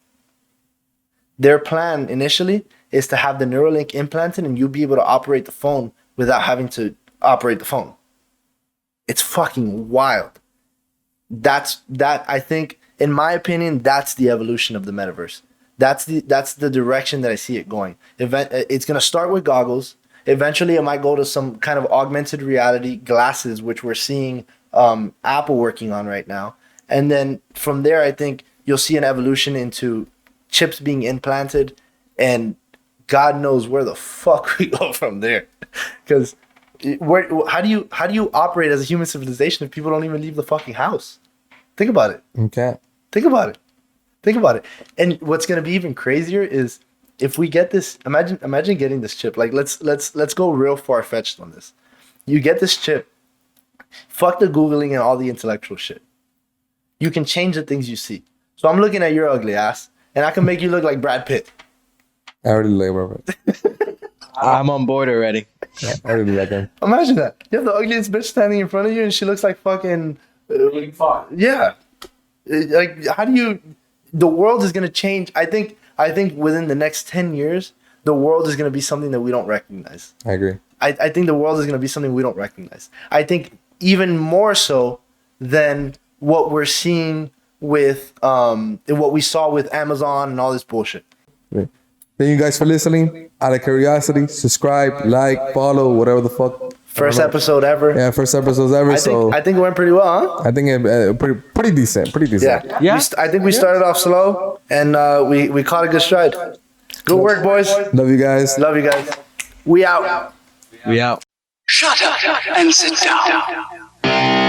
Their plan initially is to have the Neuralink implanted and you'll be able to operate the phone without having to operate the phone. It's fucking wild. I think, in my opinion, that's the evolution of the metaverse. That's the direction that I see it going. It's going to start with goggles. Eventually, it might go to some kind of augmented reality glasses, which we're seeing Apple working on right now. And then from there, I think you'll see an evolution into chips being implanted, and God knows where the fuck we go from there. Because how do you operate as a human civilization if people don't even leave the fucking house? Think about it. Okay. Think about it. And what's going to be even crazier is if we get this, imagine getting this chip. Like let's go real far fetched on this. You get this chip, fuck the Googling and all the intellectual shit. You can change the things you see. So I'm looking at your ugly ass, and I can make you look like Brad Pitt. I already like Robert. I'm on board already. Yeah, I already like him. Imagine that. You have the ugliest bitch standing in front of you, and she looks like fucking. Yeah. Like, how do you? The world is gonna change. I think within the next 10 years, the world is gonna be something that we don't recognize. I agree. I think the world is gonna be something we don't recognize. I think even more so than what we're seeing with what we saw with Amazon and all this bullshit. Thank you guys for listening. Out of curiosity, subscribe, like, follow, whatever the fuck. First episode ever. Yeah, first episodes ever. I think it went pretty well, huh? I think it pretty decent. Pretty decent. Yeah. I think we started off slow, and we caught a good stride. Good work, boys. Love you guys. Love you guys. We out. We out. Shut up and sit down.